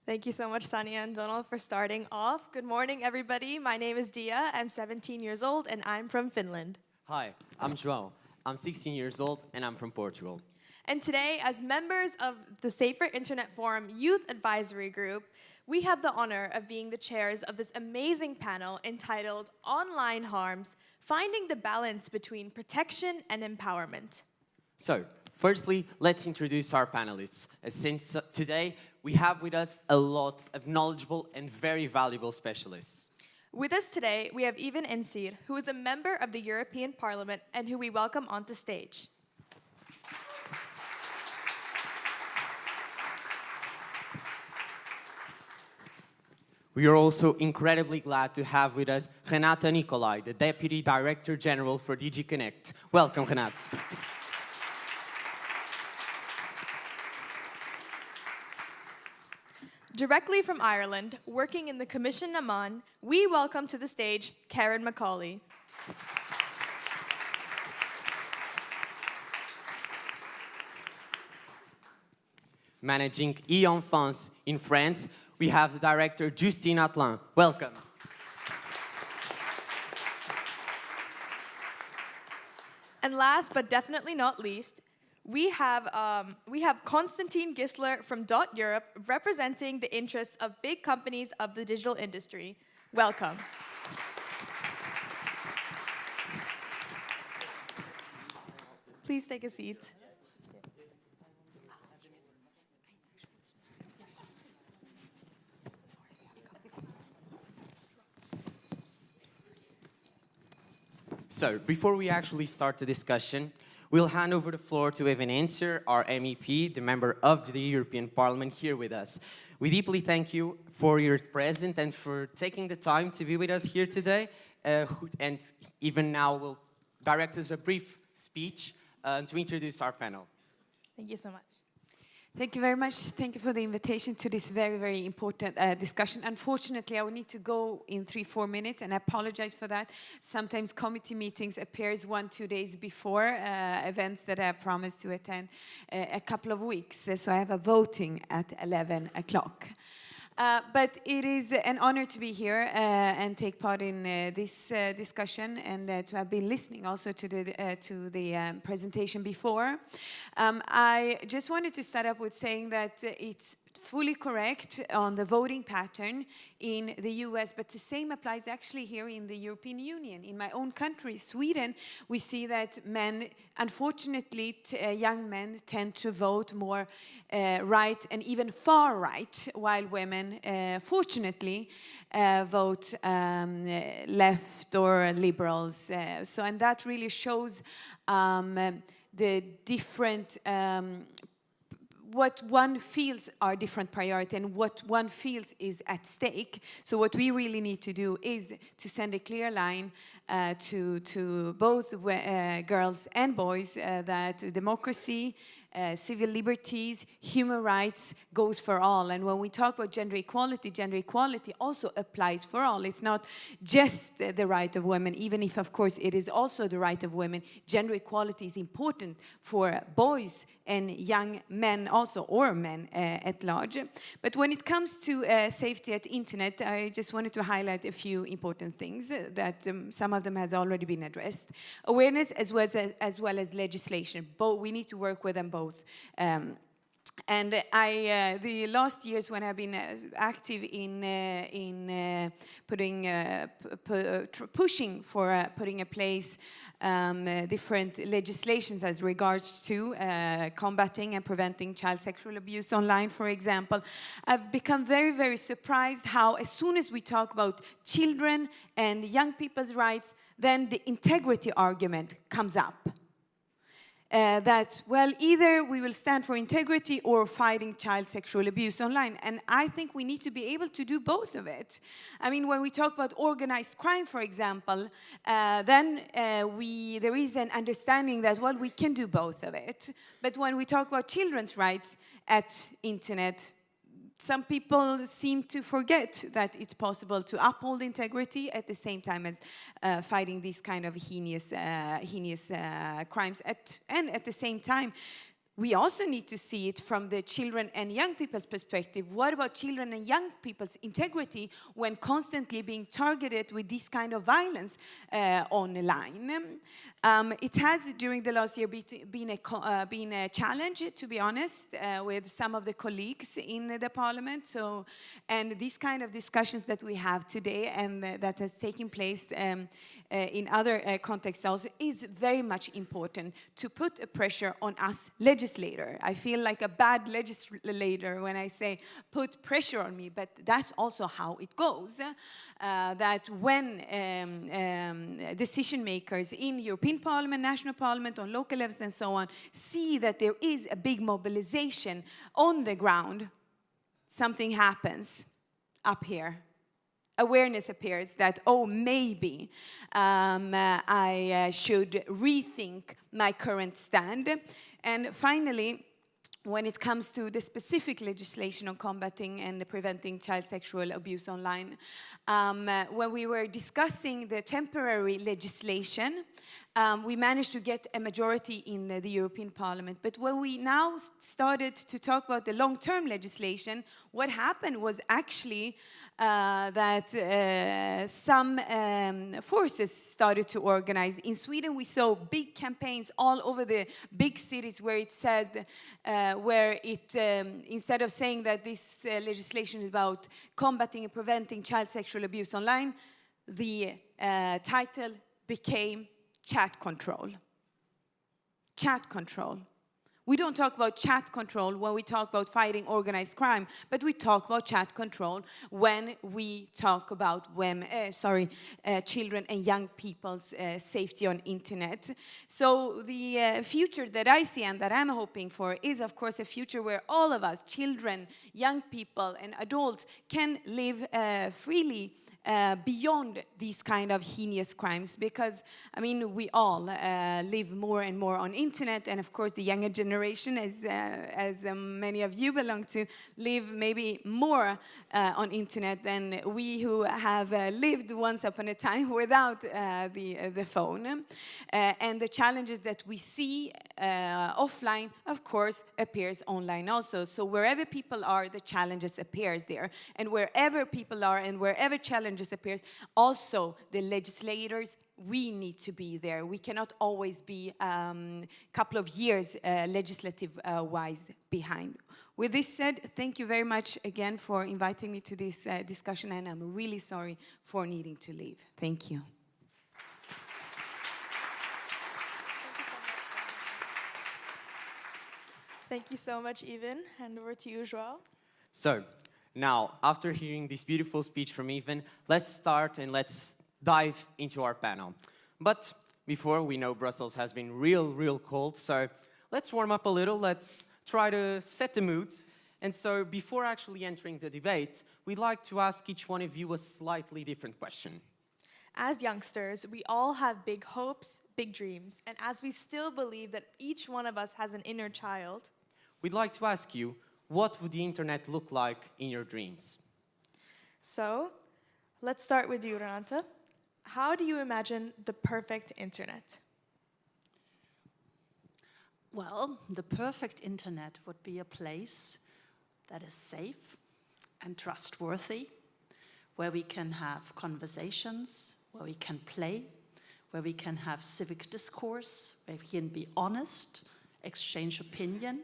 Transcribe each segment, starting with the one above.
Thank you so much, Sania and Donald, for starting off. Good morning, everybody. My name is Diya. I'm 17 years old, and I'm from Finland. Hi, I'm João. I'm 16 years old, and I'm from Portugal. And today, as members of the State for Internet Forum Youth Advisory Group, we have the honor of being the chairs of this amazing panel entitled Online Harms, Finding the Balance Between Protection and Empowerment. So, firstly, let's introduce our panelists. Since today, we have with us a lot of knowledgeable and very valuable specialists. With us today, we have Evin Incir, who is a member of the European Parliament and who we welcome onto stage. We are also incredibly glad to have with us Renate and Nikolay, the Deputy Director General for DG Connect. Welcome, Renate. Directly from Ireland, working in the Commission Meán, we welcome to the stage Karen McAuley. Managing e-Enfance in France, we have the director Justine Atlan. Welcome. And last but definitely not least, we have Constantin Gissler from .Europe representing the interests of big companies of the digital industry. Welcome. Please take a seat. So, before we actually start the discussion, we'll hand over the floor to Evin Incir, our MEP, the member of the European Parliament here with us. We deeply thank you for your presence and for taking the time to be with us here today. And even now will direct us a brief speech to introduce our panel. Thank you so much. Thank you very much. Thank you for the invitation to this very, very important discussion. Unfortunately, I will need to go in 3-4 minutes, and I apologize for that. Sometimes committee meetings appears 1-2 days before events that I have promised to attend a couple of weeks. So I have a voting at 11 o'clock. But it is an honor to be here and take part in this discussion and to have been listening also to the presentation before. I just wanted to start up with saying that it's fully correct on the voting pattern in the US, but the same applies actually here in the European Union. In my own country, Sweden, we see that men, unfortunately, young men tend to vote more right and even far right, while women, fortunately, vote left or liberals. And that really shows the different what one feels are different priority and what one feels is at stake. So what we really need to do is to send a clear line to both girls and boys that democracy, civil liberties, human rights goes for all. And when we talk about gender equality also applies for all. It's not just the right of women, even if, of course, it is also the right of women. Gender equality is important for boys and young men also, or men at large. But when it comes to safety at internet, I just wanted to highlight a few important things that some of them has already been addressed. Awareness as well as legislation. We need to work with them both. And the last years when I've been active in pushing for putting in place different legislations as regards to combating and preventing child sexual abuse online, for example, I've become very, very surprised how as soon as we talk about children and young people's rights, then the integrity argument comes up. That, well, either we will stand for integrity or fighting child sexual abuse online. And I think we need to be able to do both of it. I mean, when we talk about organized crime, for example, then there is an understanding that, well, we can do both of it. But when we talk about children's rights at internet, some people seem to forget that it's possible to uphold integrity at the same time as fighting these kind of heinous crimes. And at the same time, we also need to see it from the children and young people's perspective. What about children and young people's integrity when constantly being targeted with this kind of violence online? It has, during the last year, been a challenge, to be honest, with some of the colleagues in the parliament. So, and these kind of discussions that we have today and that has taken place in other contexts also is very much important to put a pressure on us legislators. I feel like a bad legislator when I say put pressure on me, but that's also how it goes. That when decision makers in European Parliament, national Parliament, on local levels and so on, see that there is a big mobilization on the ground, something happens up here. Awareness appears that, oh, maybe I should rethink my current stand. And finally, when it comes to the specific legislation on combating and preventing child sexual abuse online, when we were discussing the temporary legislation, we managed to get a majority in the European Parliament. But when we now started to talk about the long-term legislation, what happened was actually that some forces started to organize. In Sweden, we saw big campaigns all over the big cities where it said, instead of saying that this legislation is about combating and preventing child sexual abuse online, the title became chat control. Chat control. We don't talk about chat control when we talk about fighting organized crime, but we talk about chat control when we talk about children and young people's safety on internet. So the future that I see and that I'm hoping for is, of course, a future where all of us, children, young people, and adults, can live freely beyond these kind of heinous crimes, because I mean we all live more and more on internet, and of course the younger generation, as many of you belong to, live maybe more on internet than we who have lived once upon a time without the phone. And the challenges that we see offline, of course, appears online also. So wherever people are, the challenges appears there, and wherever people are and wherever challenges appears, also the legislators, we need to be there. We cannot always be a couple of years legislative-wise behind. With this said, thank you very much again for inviting me to this discussion, and I'm really sorry for needing to leave. Thank you. Thank you so much, Evin. Hand over to you, João. So, now, after hearing this beautiful speech from Evin, let's start and let's dive into our panel. But before, we know Brussels has been real cold, so let's warm up a little, let's try to set the mood. And so, before actually entering the debate, we'd like to ask each one of you a slightly different question. As youngsters, we all have big hopes, big dreams, and as we still believe that each one of us has an inner child, we'd like to ask you, what would the internet look like in your dreams? So, let's start with you, Renate. How do you imagine the perfect internet? Well, the perfect internet would be a place that is safe and trustworthy, where we can have conversations, where we can play, where we can have civic discourse, where we can be honest, exchange opinion,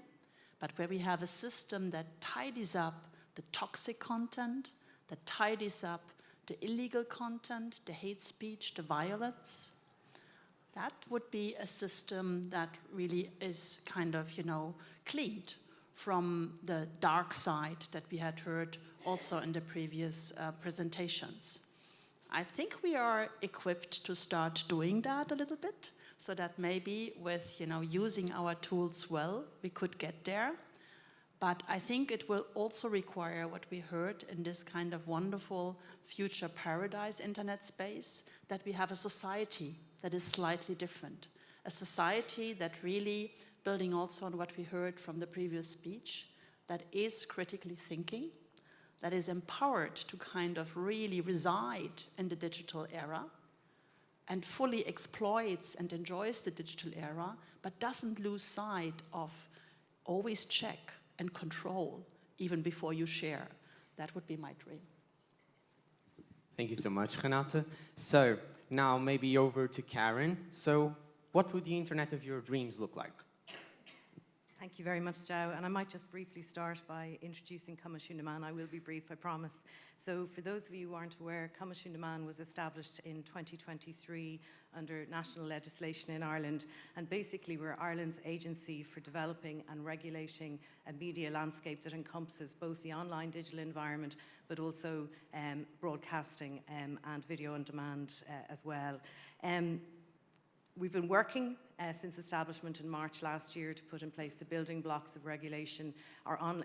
but where we have a system that tidies up the toxic content, that tidies up the illegal content, the hate speech, the violence. That would be a system that really is kind of, cleaned from the dark side that we had heard also in the previous presentations. I think we are equipped to start doing that a little bit, so that maybe with, using our tools well, we could get there. But I think it will also require what we heard in this kind of wonderful future paradise internet space, that we have a society that is slightly different. A society that really, building also on what we heard from the previous speech, that is critically thinking, that is empowered to kind of really reside in the digital era, and fully exploits and enjoys the digital era, but doesn't lose sight of always check and control even before you share. That would be my dream. Thank you so much, Renate. So now maybe over to Karen. So what would the internet of your dreams look like? Thank you very much, João. And I might just briefly start by introducing Coimisiún. I will be brief, I promise. So for those of you who aren't aware, Coimisiún was established in 2023 under national legislation in Ireland. And basically we're Ireland's agency for developing and regulating a media landscape that encompasses both the online digital environment, but also broadcasting and video on demand as well. We've been working since establishment in March last year to put in place the building blocks of regulation,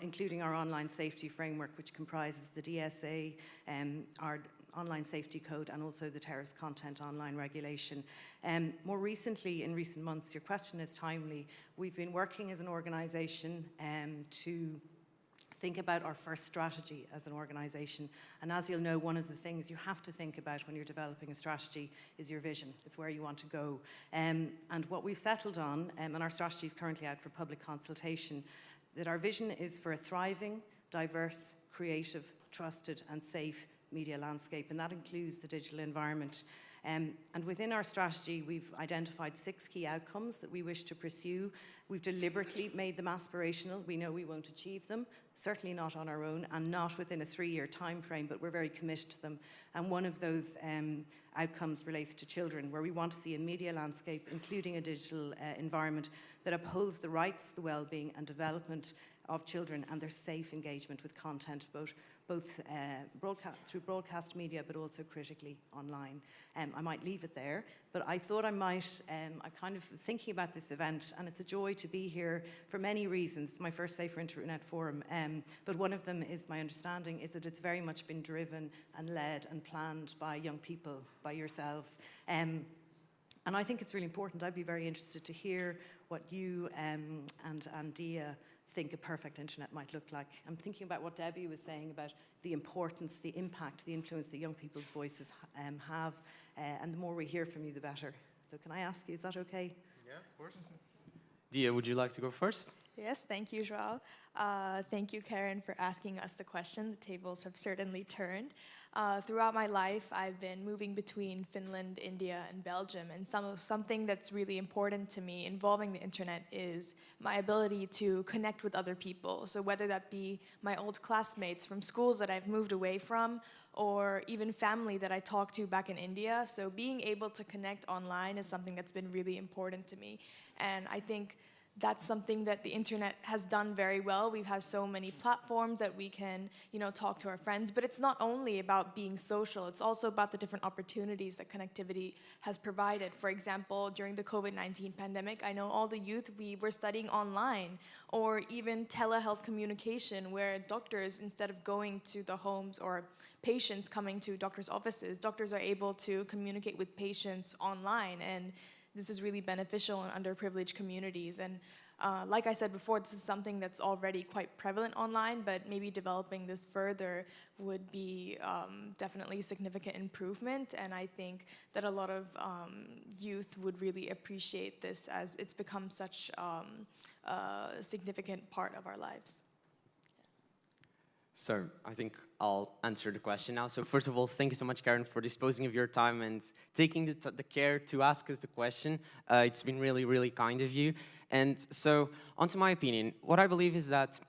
including our online safety framework, which comprises the DSA, our online safety code, and also the terrorist content online regulation. More recently, in recent months, your question is timely, we've been working as an organisation to think about our first strategy as an organisation. And as you'll know, one of the things you have to think about when you're developing a strategy is your vision. It's where you want to go. And what we've settled on, and our strategy is currently out for public consultation, that our vision is for a thriving, diverse, creative, trusted and safe media landscape, and that includes the digital environment. And within our strategy, we've identified 6 key outcomes that we wish to pursue. We've deliberately made them aspirational. We know we won't achieve them, certainly not on our own, and not within a 3-year time frame, but we're very committed to them. And one of those outcomes relates to children, where we want to see a media landscape, including a digital environment, that upholds the rights, the well-being and development of children and their safe engagement with content, both through broadcast media, but also critically online. I might leave it there, but I thought I might, I'm kind of thinking about this event, and it's a joy to be here for many reasons. It's my first Safer Internet Forum, but one of them is my understanding is that it's very much been driven and led and planned by young people, by yourselves. And I think it's really important. I'd be very interested to hear what you and Diya think a perfect internet might look like. I'm thinking about what Debbie was saying about the importance, the impact, the influence that young people's voices have, and the more we hear from you, the better. So can I ask you, is that okay? Yeah, of course. Diya, would you like to go first? Yes, thank you, João. Thank you, Karen, for asking us the question. The tables have certainly turned. Throughout my life, I've been moving between Finland, India, and Belgium, and something that's really important to me involving the internet is my ability to connect with other people. So whether that be my old classmates from schools that I've moved away from, or even family that I talked to back in India. So being able to connect online is something that's been really important to me. And I think that's something that the internet has done very well. We have so many platforms that we can, talk to our friends, but it's not only about being social, it's also about the different opportunities that connectivity has provided. For example, during the COVID-19 pandemic, I know all the youth, we were studying online, or even telehealth communication, where doctors, instead of going to the homes, or patients coming to doctors' offices, doctors are able to communicate with patients online, and this is really beneficial in underprivileged communities. And like I said before, this is something that's already quite prevalent online, but maybe developing this further would be definitely a significant improvement. And I think that a lot of youth would really appreciate this, as it's become such a significant part of our lives. So I think I'll answer the question now. So first of all, thank you so much, Karen, for disposing of your time and taking the care to ask us the question. It's been really, really kind of you. And so, onto my opinion, what I believe is that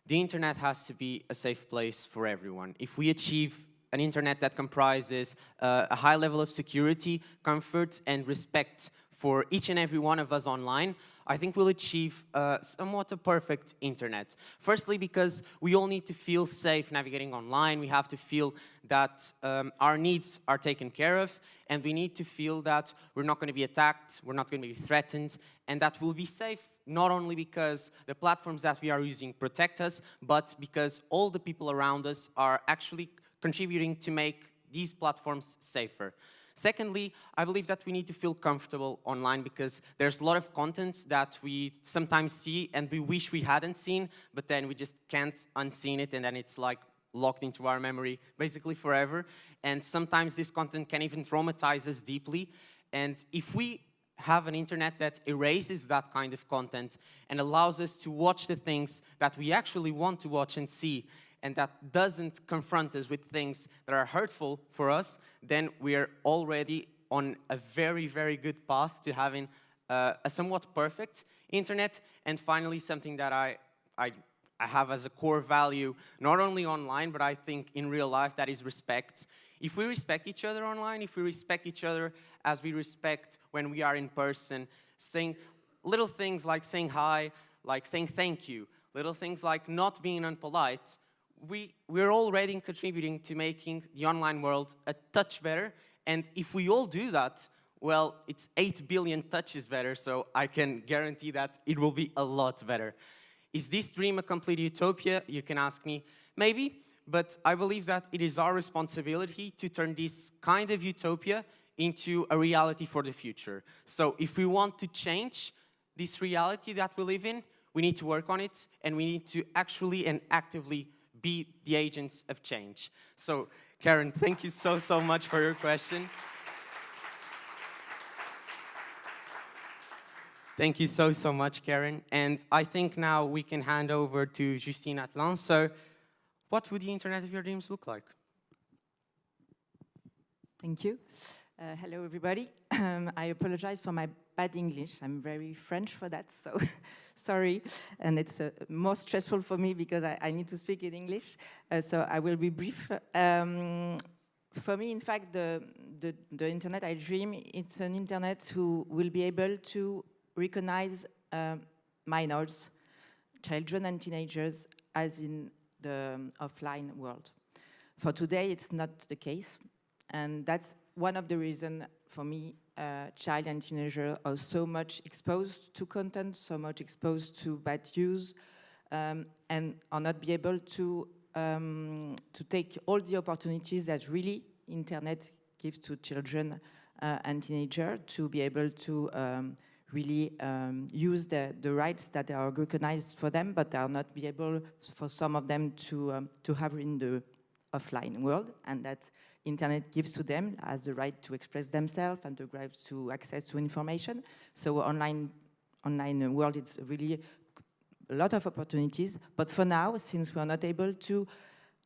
the internet has to be a safe place for everyone. If we achieve an internet that comprises a high level of security, comfort, and respect for each and every one of us online, I think we'll achieve somewhat a perfect internet. Firstly, because we all need to feel safe navigating online. We have to feel that our needs are taken care of, and we need to feel that we're not going to be attacked, we're not going to be threatened, and that we'll be safe not only because the platforms that we are using protect us, but because all the people around us are actually contributing to make these platforms safer. Secondly, I believe that we need to feel comfortable online, because there's a lot of content that we sometimes see and we wish we hadn't seen, but then we just can't unseen it, and then it's like locked into our memory basically forever. And sometimes this content can even traumatize us deeply. And if we have an internet that erases that kind of content and allows us to watch the things that we actually want to watch and see, and that doesn't confront us with things that are hurtful for us, then we are already on a very, very good path to having a somewhat perfect internet. And finally, something that I have as a core value, not only online, but I think in real life, that is respect. If we respect each other online, if we respect each other as we respect when we are in person, saying little things like saying hi, like saying thank you, little things like not being unpolite, we're already contributing to making the online world a touch better. And if we all do that, well, it's 8 billion touches better, so I can guarantee that it will be a lot better. Is this dream a complete utopia? You can ask me. Maybe, but I believe that it is our responsibility to turn this kind of utopia into a reality for the future. So if we want to change this reality that we live in, we need to work on it, and we need to actually and actively be the agents of change. So, Karen, thank you so much for your question. Thank you so much, Karen. And I think now we can hand over to Justine Atlan. So, what would the internet of your dreams look like? Thank you. Hello, everybody. I apologize for my bad English. I'm very French for that, so sorry. And it's more stressful for me because I need to speak in English. So I will be brief. For me, in fact, the internet I dream, it's an internet who will be able to recognize minors, children and teenagers as in the offline world. For today, it's not the case. And that's one of the reasons for me, child and teenagers are so much exposed to content, so much exposed to bad use, and are not be able to take all the opportunities that really internet gives to children and teenagers to be able to really use the rights that are recognized for them, but are not be able for some of them to have in the offline world, and that internet gives to them as the right to express themselves and the right to access to information. So online world, it's really a lot of opportunities. But for now, since we are not able to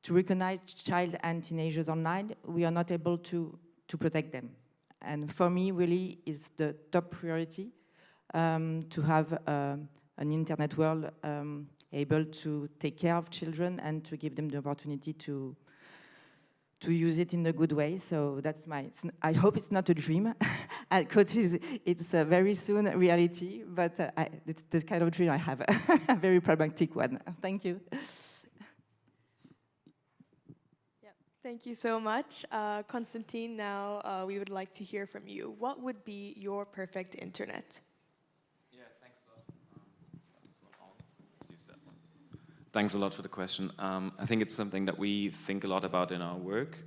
recognize child and teenagers online, we are not able to protect them. And for me, really, is the top priority to have an internet world able to take care of children and to give them the opportunity to use it in a good way. So that's I hope it's not a dream. It's a very soon reality, but it's the kind of dream I have, a very pragmatic one. Thank you. Yep. Thank you so much. Constantin, now we would like to hear from you. What would be your perfect internet? Thanks a lot for the question. I think it's something that we think a lot about in our work.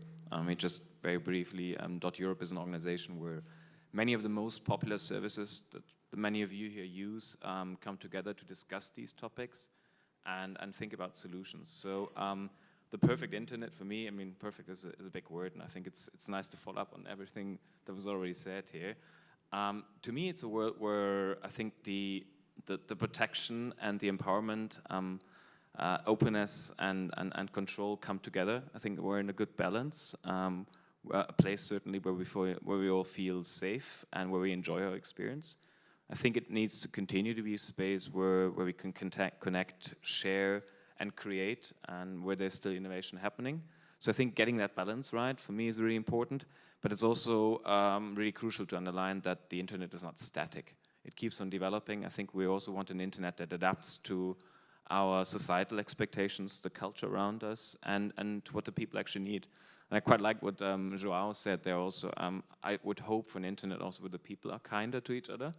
Just very briefly, .Europe is an organization where many of the most popular services that many of you here use come together to discuss these topics and think about solutions. So the perfect internet for me, I mean, perfect is a big word, and I think it's nice to follow up on everything that was already said here. To me, it's a world where I think the protection and the empowerment, openness and control come together. I think we're in a good balance, a place certainly where we all feel safe and where we enjoy our experience. I think it needs to continue to be a space where we can connect, share and create, and where there's still innovation happening. So I think getting that balance right for me is really important, but it's also really crucial to underline that the internet is not static. It keeps on developing. I think we also want an internet that adapts to our societal expectations, the culture around us, and what the people actually need. And I quite like what João said there also. I would hope for an internet also where the people are kinder to each other.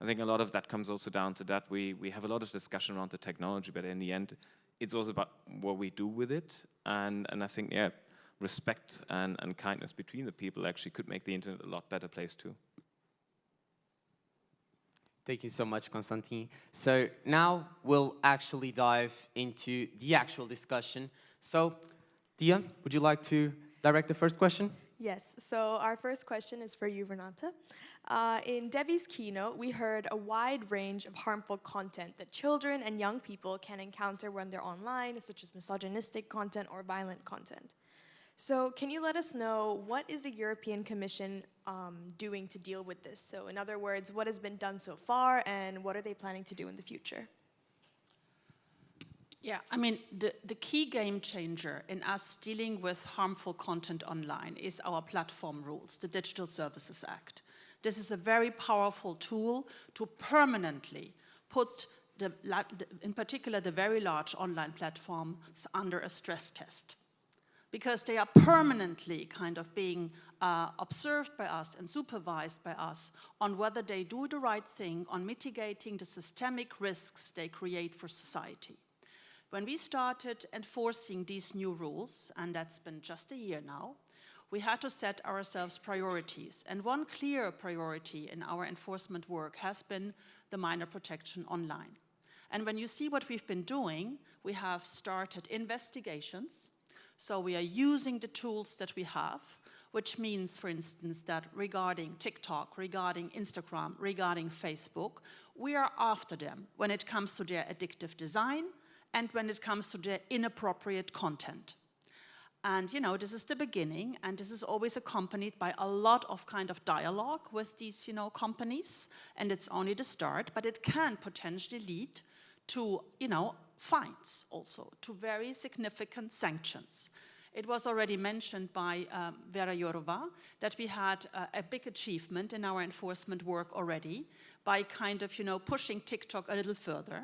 I think a lot of that comes also down to that we have a lot of discussion around the technology, but in the end, it's also about what we do with it. And I think, yeah, respect and kindness between the people actually could make the internet a lot better place too. Thank you so much, Constantin. So now we'll actually dive into the actual discussion. So, Diya, would you like to direct the first question? Yes, so our first question is for you, Renate. In Debbie's keynote, we heard a wide range of harmful content that children and young people can encounter when they're online, such as misogynistic content or violent content. So can you let us know what is the European Commission doing to deal with this? So in other words, what has been done so far and what are they planning to do in the future? Yeah, I mean, the key game changer in us dealing with harmful content online is our platform rules, the Digital Services Act. This is a very powerful tool to permanently put, in particular, the very large online platforms under a stress test. Because they are permanently kind of being observed by us and supervised by us on whether they do the right thing on mitigating the systemic risks they create for society. When we started enforcing these new rules, and that's been just a year now, we had to set ourselves priorities. And one clear priority in our enforcement work has been the minor protection online. And when you see what we've been doing, we have started investigations. So we are using the tools that we have, which means, for instance, that regarding TikTok, regarding Instagram, regarding Facebook, we are after them when it comes to their addictive design and when it comes to their inappropriate content. And, you know, this is the beginning, and this is always accompanied by a lot of kind of dialogue with these, you know, companies, and it's only the start, but it can potentially lead to, you know, fines also, to very significant sanctions. It was already mentioned by Vera Jourova that we had a big achievement in our enforcement work already by kind of, you know, pushing TikTok a little further.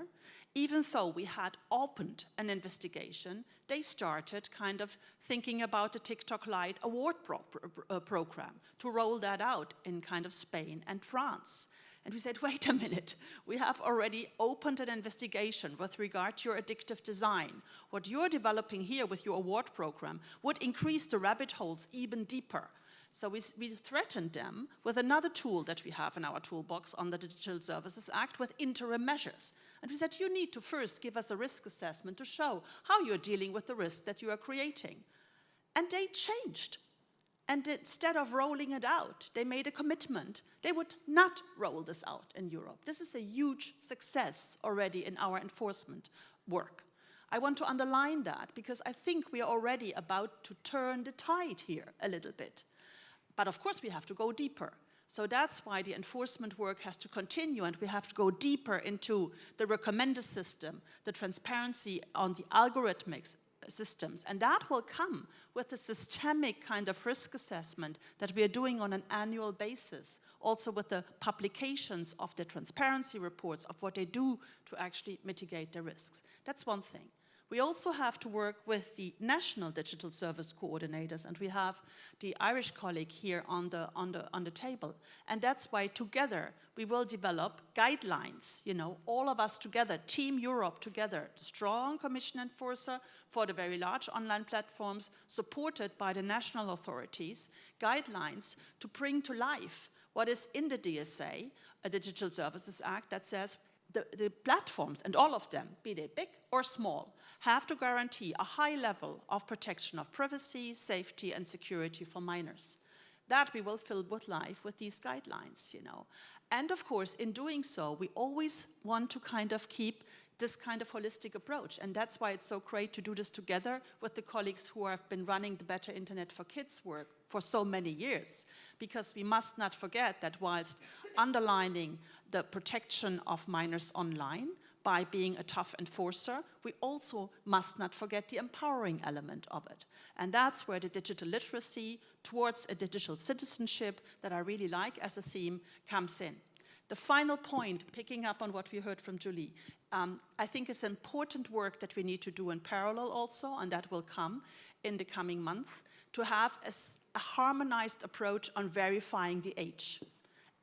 Even though we had opened an investigation, they started kind of thinking about the TikTok Lite award program to roll that out in kind of Spain and France. And we said, wait a minute, we have already opened an investigation with regard to your addictive design. What you're developing here with your award program would increase the rabbit holes even deeper. So we threatened them with another tool that we have in our toolbox on the Digital Services Act with interim measures. And we said, you need to first give us a risk assessment to show how you're dealing with the risk that you are creating. And they changed. And instead of rolling it out, they made a commitment. They would not roll this out in Europe. This is a huge success already in our enforcement work. I want to underline that because I think we are already about to turn the tide here a little bit. But of course we have to go deeper. So that's why the enforcement work has to continue, and we have to go deeper into the recommender system, the transparency on the algorithmic systems. And that will come with the systemic kind of risk assessment that we are doing on an annual basis, also with the publications of the transparency reports of what they do to actually mitigate the risks. That's one thing. We also have to work with the national digital service coordinators, and we have the Irish colleague here on the table. And that's why together we will develop guidelines, you know, all of us together, Team Europe together, strong Commission enforcer for the very large online platforms, supported by the national authorities, guidelines to bring to life what is in the DSA, a Digital Services Act, that says the platforms, and all of them, be they big or small, have to guarantee a high level of protection of privacy, safety, and security for minors. That we will fill with life with these guidelines, you know. And of course, in doing so, we always want to kind of keep this kind of holistic approach. And that's why it's so great to do this together with the colleagues who have been running the Better Internet for Kids work for so many years. Because we must not forget that whilst underlining the protection of minors online by being a tough enforcer, we also must not forget the empowering element of it. And that's where the digital literacy towards a digital citizenship that I really like as a theme comes in. The final point, picking up on what we heard from Julie, I think it's important work that we need to do in parallel also, and that will come in the coming month, to have a harmonized approach on verifying the age.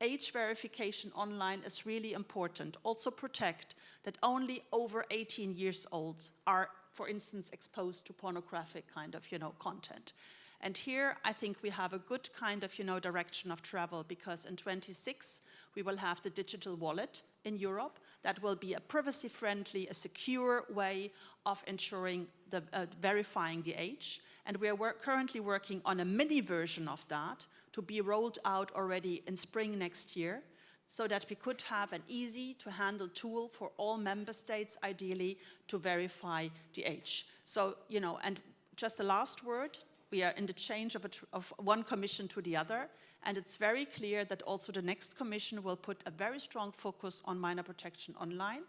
Age verification online is really important. Also protect that only over 18 years old are, for instance, exposed to pornographic kind of, you know, content. And here, I think we have a good kind of, you know, direction of travel, because in 26, we will have the digital wallet in Europe that will be a privacy-friendly, a secure way of ensuring the verifying the age. And we are currently working on a mini version of that to be rolled out already in spring next year, so that we could have an easy-to-handle tool for all member states, ideally, to verify the age. So, you know, and just a last word, we are in the change of one commission to the other, and it's very clear that also the next commission will put a very strong focus on minor protection online,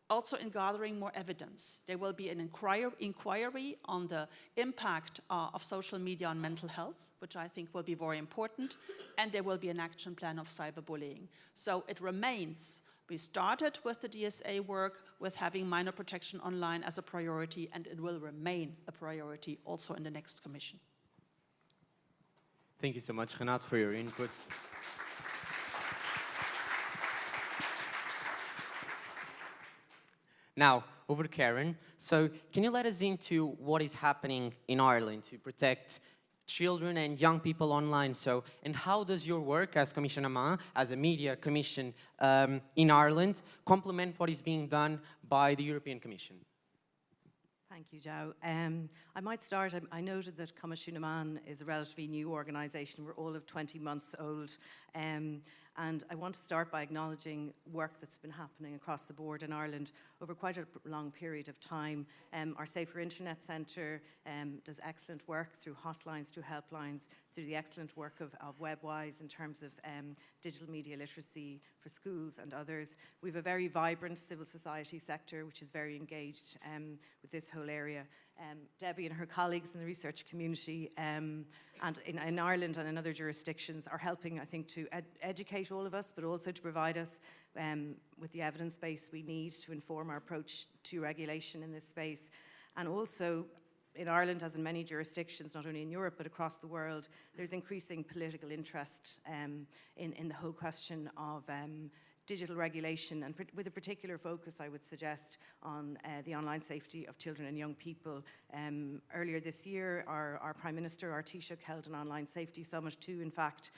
also in gathering more evidence. There will be an inquiry on the impact of social media on mental health, which I think will be very important, and there will be an action plan of cyberbullying. So it remains, we started with the DSA work with having minor protection online as a priority, and it will remain a priority also in the next commission. Thank you so much, Renate, for your input. Now, over to Karen. So, can you let us into what is happening in Ireland to protect children and young people online? So, and how does your work as Commission Meán, as a media commission in Ireland, complement what is being done by the European Commission? Thank you, João. I might start, I noted that Coimisiún is a relatively new organisation. We're all of 20 months old. And I want to start by acknowledging work that's been happening across the board in Ireland over quite a long period of time. Our Safer Internet Centre does excellent work through hotlines, through helplines, through the excellent work of WebWise in terms of digital media literacy for schools and others. We have a very vibrant civil society sector which is very engaged with this whole area. Debbie and her colleagues in the research community and in Ireland and in other jurisdictions are helping, I think, to educate all of us, but also to provide us with the evidence base we need to inform our approach to regulation in this space. And also, in Ireland, as in many jurisdictions, not only in Europe, but across the world, there's increasing political interest in the whole question of digital regulation, and with a particular focus, I would suggest, on the online safety of children and young people. Earlier this year, our Prime Minister, our Taoiseach, held an online safety summit too, in fact,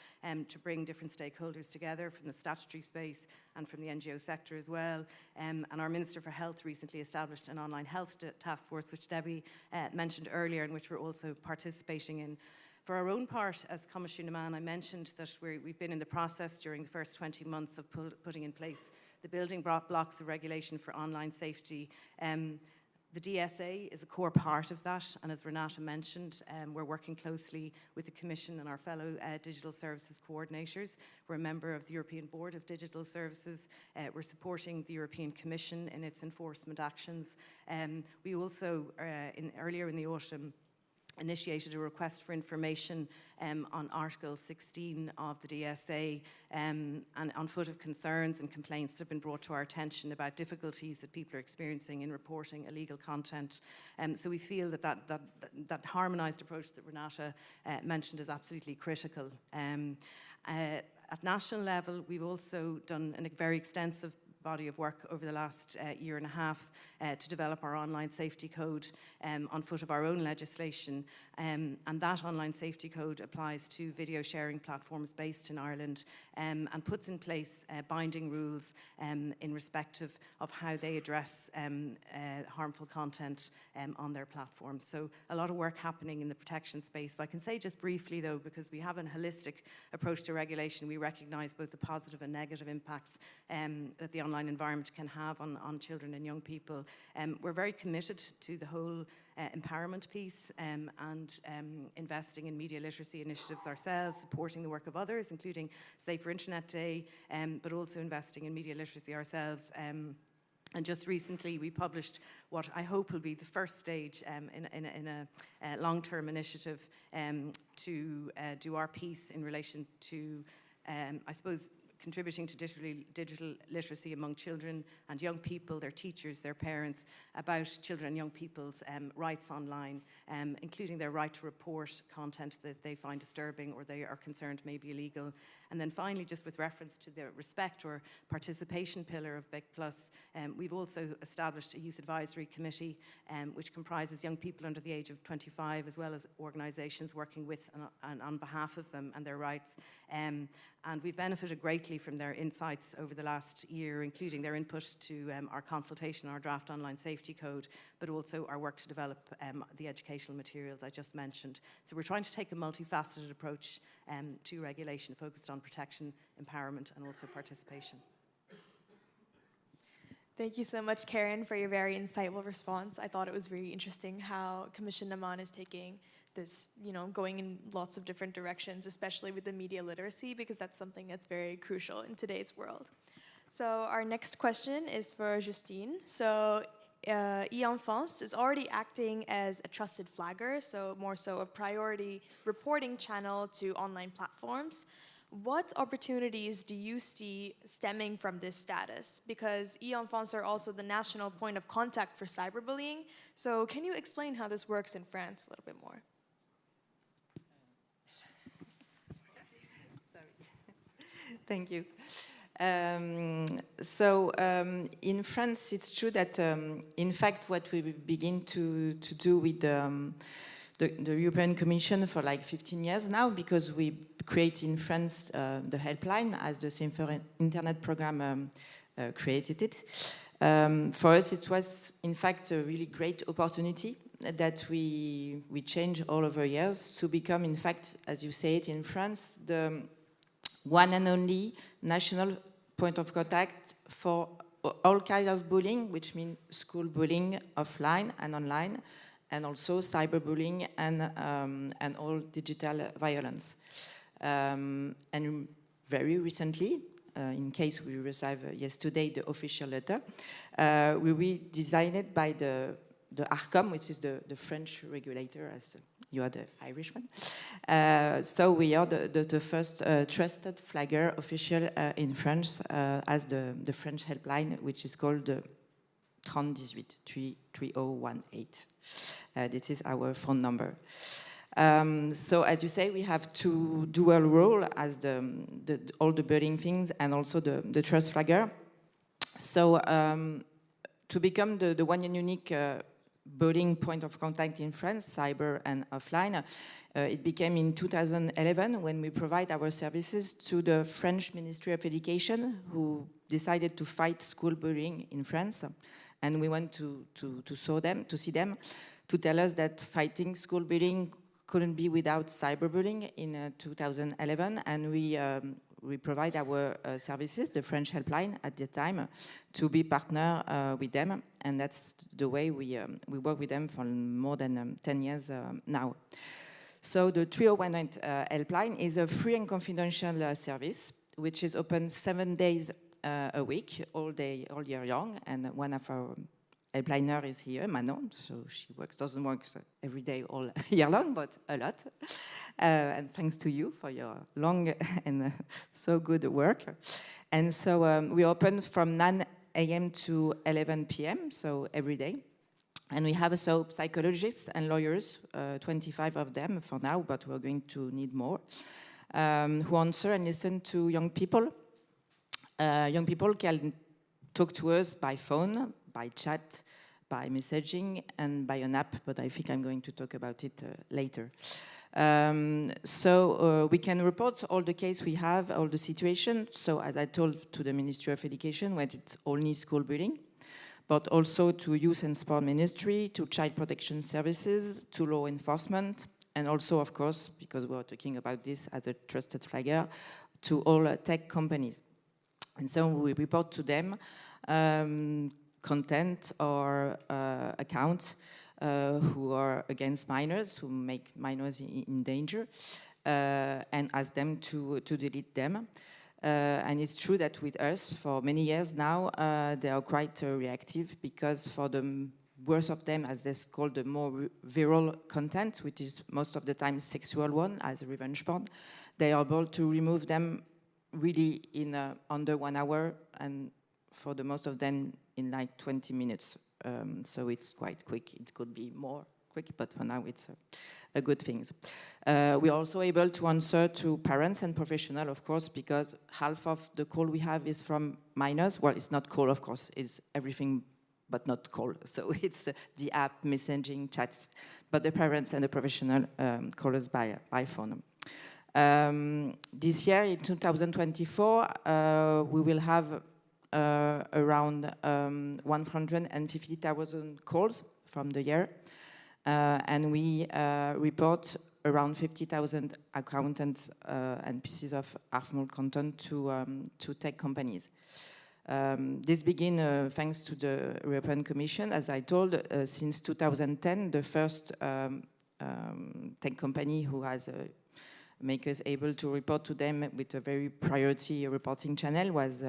to bring different stakeholders together from the statutory space and from the NGO sector as well. And our Minister for Health recently established an online health task force, which Debbie mentioned earlier, and which we're also participating in. For our own part, as Coimisiún, I mentioned that we've been in the process during the first 20 months of putting in place the building blocks of regulation for online safety. The DSA is a core part of that, and as Renate mentioned, we're working closely with the Commission and our fellow digital services coordinators. We're a member of the European Board of Digital Services. We're supporting the European Commission in its enforcement actions. We also, earlier in the autumn, initiated a request for information on Article 16 of the DSA and on foot of concerns and complaints that have been brought to our attention about difficulties that people are experiencing in reporting illegal content. So we feel that harmonised approach that Renate mentioned is absolutely critical. At national level, we've also done a very extensive body of work over the last year and a half to develop our online safety code on foot of our own legislation. And that online safety code applies to video sharing platforms based in Ireland and puts in place binding rules in respect of how they address harmful content on their platforms. So a lot of work happening in the protection space. If I can say just briefly though, because we have a holistic approach to regulation, we recognise both the positive and negative impacts that the online environment can have on children and young people. We're very committed to the whole empowerment piece and investing in media literacy initiatives ourselves, supporting the work of others, including Safer Internet Day, but also investing in media literacy ourselves. And just recently, we published what I hope will be the first stage in a long-term initiative to do our piece in relation to, I suppose, contributing to digital literacy among children and young people, their teachers, their parents, about children and young people's rights online, including their right to report content that they find disturbing or they are concerned may be illegal. And then finally, just with reference to the respect or participation pillar of Big Plus, we've also established a youth advisory committee which comprises young people under the age of 25 as well as organisations working with and on behalf of them and their rights. And we've benefited greatly from their insights over the last year, including their input to our consultation, our draft online safety code, but also our work to develop the educational materials I just mentioned. So we're trying to take a multifaceted approach to regulation focused on protection, empowerment, and also participation. Thank you so much, Karen, for your very insightful response. I thought it was really interesting how Commission Meán is taking this, going in lots of different directions, especially with the media literacy, because that's something that's very crucial in today's world. So our next question is for Justine. So e-Enfance is already acting as a trusted flagger, so more so a priority reporting channel to online platforms. What opportunities do you see stemming from this status? Because e-Enfance are also the national point of contact for cyberbullying. So can you explain how this works in France a little bit more? Thank you. In France, it's true that, in fact, what we begin to do with the European Commission for like 15 years now, because we create in France the helpline as the Safer Internet program created it. For us, it was, in fact, a really great opportunity that we change all over years to become, in fact, as you say it in France, the one and only national point of contact for all kinds of bullying, which means school bullying offline and online, and also cyberbullying and all digital violence. And very recently, in case we received yesterday the official letter, we redesigned by the ARCOM, which is the French regulator, as you are the Irishman. So we are the first trusted flagger official in France as the French helpline, which is called the 3018. This is our phone number. So as you say, we have two dual role as all the bullying things and also the trust flagger. So to become the one and unique bullying point of contact in France, cyber and offline, it became in 2011 when we provide our services to the French Ministry of Education, who decided to fight school bullying in France. And we went to see them, to tell us that fighting school bullying couldn't be without cyberbullying in 2011. And we provide our services, the French helpline at the time, to be partner with them. And that's the way we work with them for more than 10 years now. So the 3018 helpline is a free and confidential service, which is open 7 days a week, all year long. And one of our helpliner is here, Manon, so she doesn't work every day all year long, but a lot. And thanks to you for your long and so good work. And so we open from 9 a.m. to 11 p.m., so every day. And we have also psychologists and lawyers, 25 of them for now, but we're going to need more, who answer and listen to young people. Young people can talk to us by phone, by chat, by messaging, and by an app, but I think I'm going to talk about it later. So we can report all the case we have, all the situation. So as I told to the Ministry of Education, when it's only school bullying, but also to Youth and Sport Ministry, to Child Protection Services, to law enforcement, and also, of course, because we're talking about this as a trusted flagger, to all tech companies. And so we report to them content or accounts who are against minors, who make minors in danger, and ask them to delete them. And it's true that with us, for many years now, they are quite reactive, because for the worst of them, as they call the more viral content, which is most of the time sexual one, as revenge porn, they are able to remove them really in under 1 hour, and for the most of them in like 20 minutes. So it's quite quick. It could be more quick, but for now it's a good thing. We're also able to answer to parents and professionals, of course, because half of the call we have is from minors. Well, it's not call, of course, it's everything but not call. So it's the app, messaging, chats, but the parents and the professional call us by phone. This year, in 2024, we will have around 150,000 calls from the year, and we report around 50,000 accountants and pieces of harmful content to tech companies. This began thanks to the European Commission, as I told, since 2010, the first tech company who has make us able to report to them with a very priority reporting channel was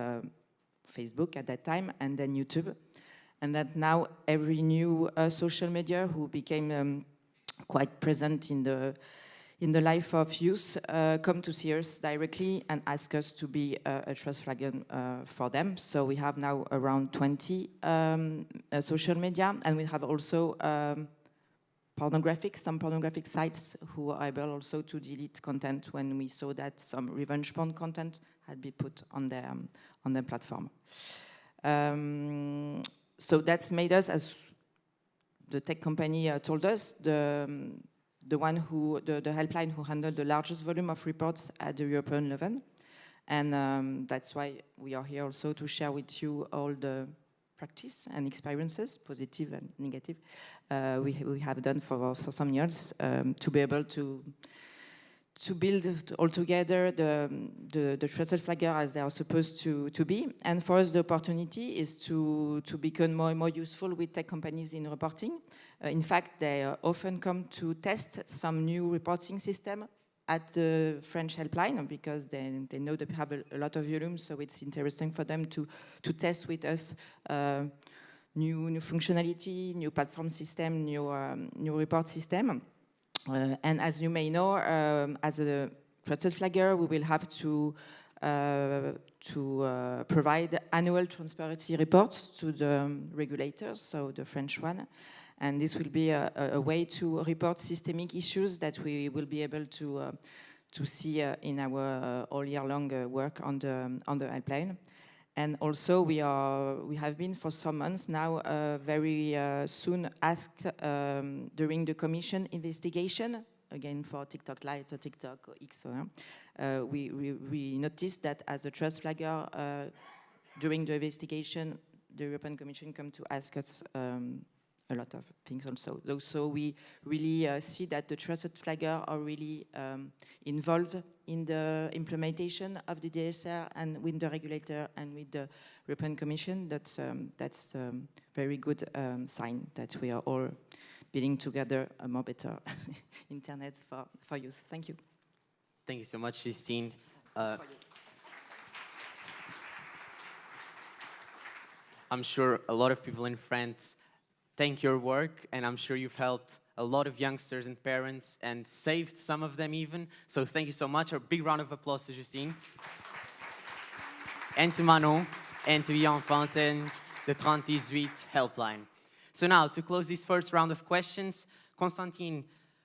Facebook at that time, and then YouTube. And that now every new social media who became quite present in the life of youth come to see us directly and ask us to be a trust flagger for them. So we have now around 20 social media, and we have also some pornographic sites who are able also to delete content when we saw that some revenge porn content had been put on their platform. So that's made us, as the tech company told us, the helpline who handled the largest volume of reports at the European level. And that's why we are here also to share with you all the practice and experiences, positive and negative, we have done for some years to be able to build all together the trusted flagger as they are supposed to be. And for us, the opportunity is to become more and more useful with tech companies in reporting. In fact, they often come to test some new reporting system at the French helpline because they know that we have a lot of volume, so it's interesting for them to test with us new functionality, new platform system, new report system. And as you may know, as a trusted flagger, we will have to provide annual transparency reports to the regulators, so the French one. And this will be a way to report systemic issues that we will be able to see in our all year long work on the helpline. And also we have been for some months now very soon asked during the Commission investigation, again for TikTok Lite or TikTok or X, we noticed that as a trust flagger during the investigation, the European Commission come to ask us a lot of things also. So we really see that the trusted flagger are really involved in the implementation of the DSR and with the regulator and with the European Commission. That's a very good sign that we are all building together a more better internet for youth. Thank you. Thank you so much, Justine. I'm sure a lot of people in France thank your work, and I'm sure you've helped a lot of youngsters and parents and saved some of them even. So thank you so much. A big round of applause to Justine. And to Manon, and to e-Enfance and the 3018 helpline. So now, to close this first round of questions, Constantin,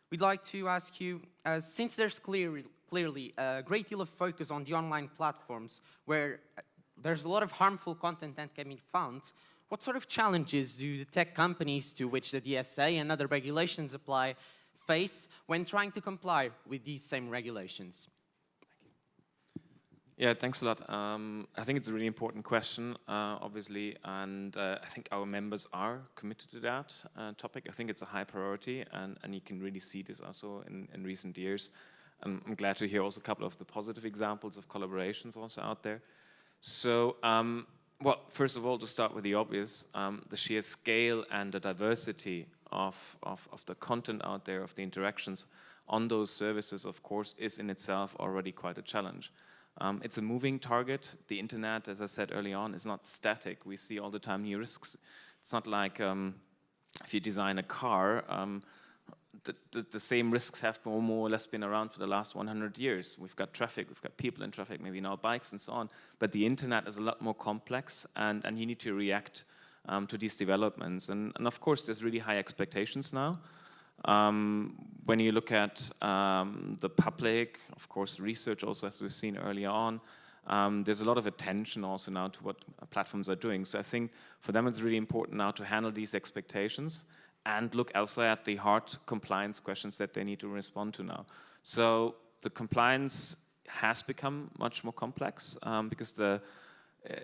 we'd like to ask you, since there's clearly a great deal of focus on the online platforms where there's a lot of harmful content that can be found, what sort of challenges do the tech companies to which the DSA and other regulations apply face when trying to comply with these same regulations? Yeah, thanks a lot. I think it's a really important question, obviously, and I think our members are committed to that topic. I think it's a high priority, and you can really see this also in recent years. I'm glad to hear also a couple of the positive examples of collaborations also out there. So, well, first of all, to start with the obvious, the sheer scale and the diversity of the content out there, of the interactions on those services, of course, is in itself already quite a challenge. It's a moving target. The internet, as I said early on, is not static. We see all the time new risks. It's not like if you design a car, the same risks have more or less been around for the last 100 years. We've got traffic, we've got people in traffic, maybe now bikes and so on. But the internet is a lot more complex, and you need to react to these developments. And of course, there's really high expectations now. When you look at the public, of course, research also, as we've seen earlier on, there's a lot of attention also now to what platforms are doing. So I think for them it's really important now to handle these expectations and look elsewhere at the hard compliance questions that they need to respond to now. So the compliance has become much more complex because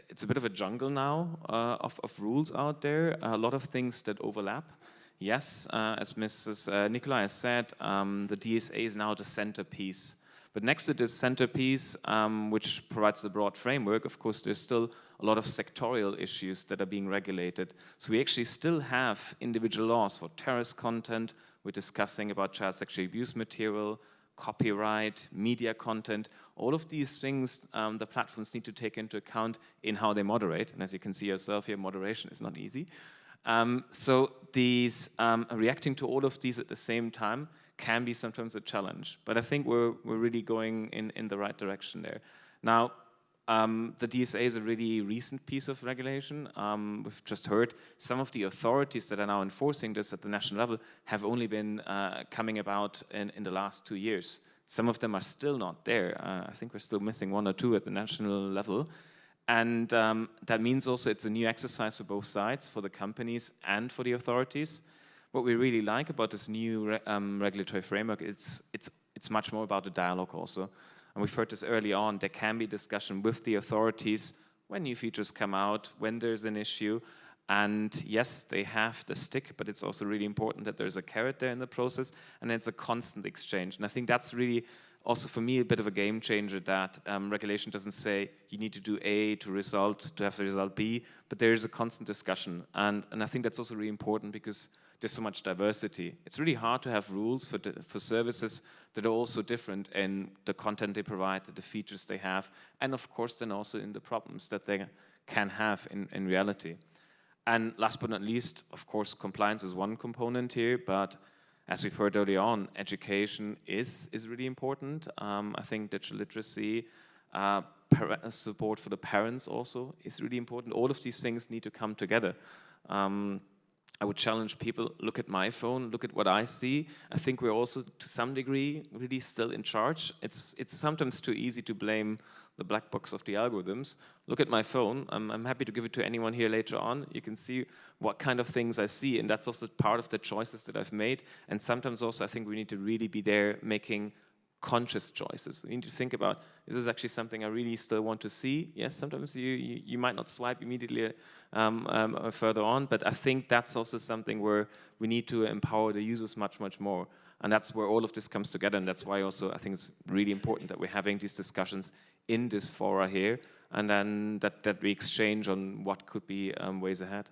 it's a bit of a jungle now of rules out there, a lot of things that overlap. Yes, as Mrs. Nikolay has said, the DSA is now the centerpiece. But next to this centerpiece, which provides the broad framework, of course, there's still a lot of sectorial issues that are being regulated. So we actually still have individual laws for terrorist content. We're discussing about child sexual abuse material, copyright, media content. All of these things the platforms need to take into account in how they moderate. And as you can see yourself here, moderation is not easy. So these reacting to all of these at the same time can be sometimes a challenge. But I think we're really going in the right direction there. Now, the DSA is a really recent piece of regulation. We've just heard some of the authorities that are now enforcing this at the national level have only been coming about in the last 2 years. Some of them are still not there. I think we're still missing 1 or 2 at the national level. And that means also it's a new exercise for both sides, for the companies and for the authorities. What we really like about this new regulatory framework, it's much more about the dialogue also. And we've heard this early on, there can be discussion with the authorities when new features come out, when there's an issue. And yes, they have the stick, but it's also really important that there's a carrot there in the process, and it's a constant exchange. And I think that's really also for me a bit of a game changer, that regulation doesn't say you need to do A to have the result B, but there is a constant discussion. And I think that's also really important because there's so much diversity. It's really hard to have rules for services that are also different in the content they provide, the features they have, and of course then also in the problems that they can have in reality. And last but not least, of course, compliance is one component here, but as we've heard early on, education is really important. I think digital literacy, support for the parents also is really important. All of these things need to come together. I would challenge people, look at my phone, look at what I see. I think we're also, to some degree, really still in charge. It's sometimes too easy to blame the black box of the algorithms. Look at my phone. I'm happy to give it to anyone here later on. You can see what kind of things I see, and that's also part of the choices that I've made. And sometimes also I think we need to really be there making conscious choices. We need to think about, is this actually something I really still want to see? Yes, sometimes you might not swipe immediately further on, but I think that's also something where we need to empower the users much, much more. And that's where all of this comes together, and that's why also I think it's really important that we're having these discussions in this fora here, and then that we exchange on what could be ways ahead.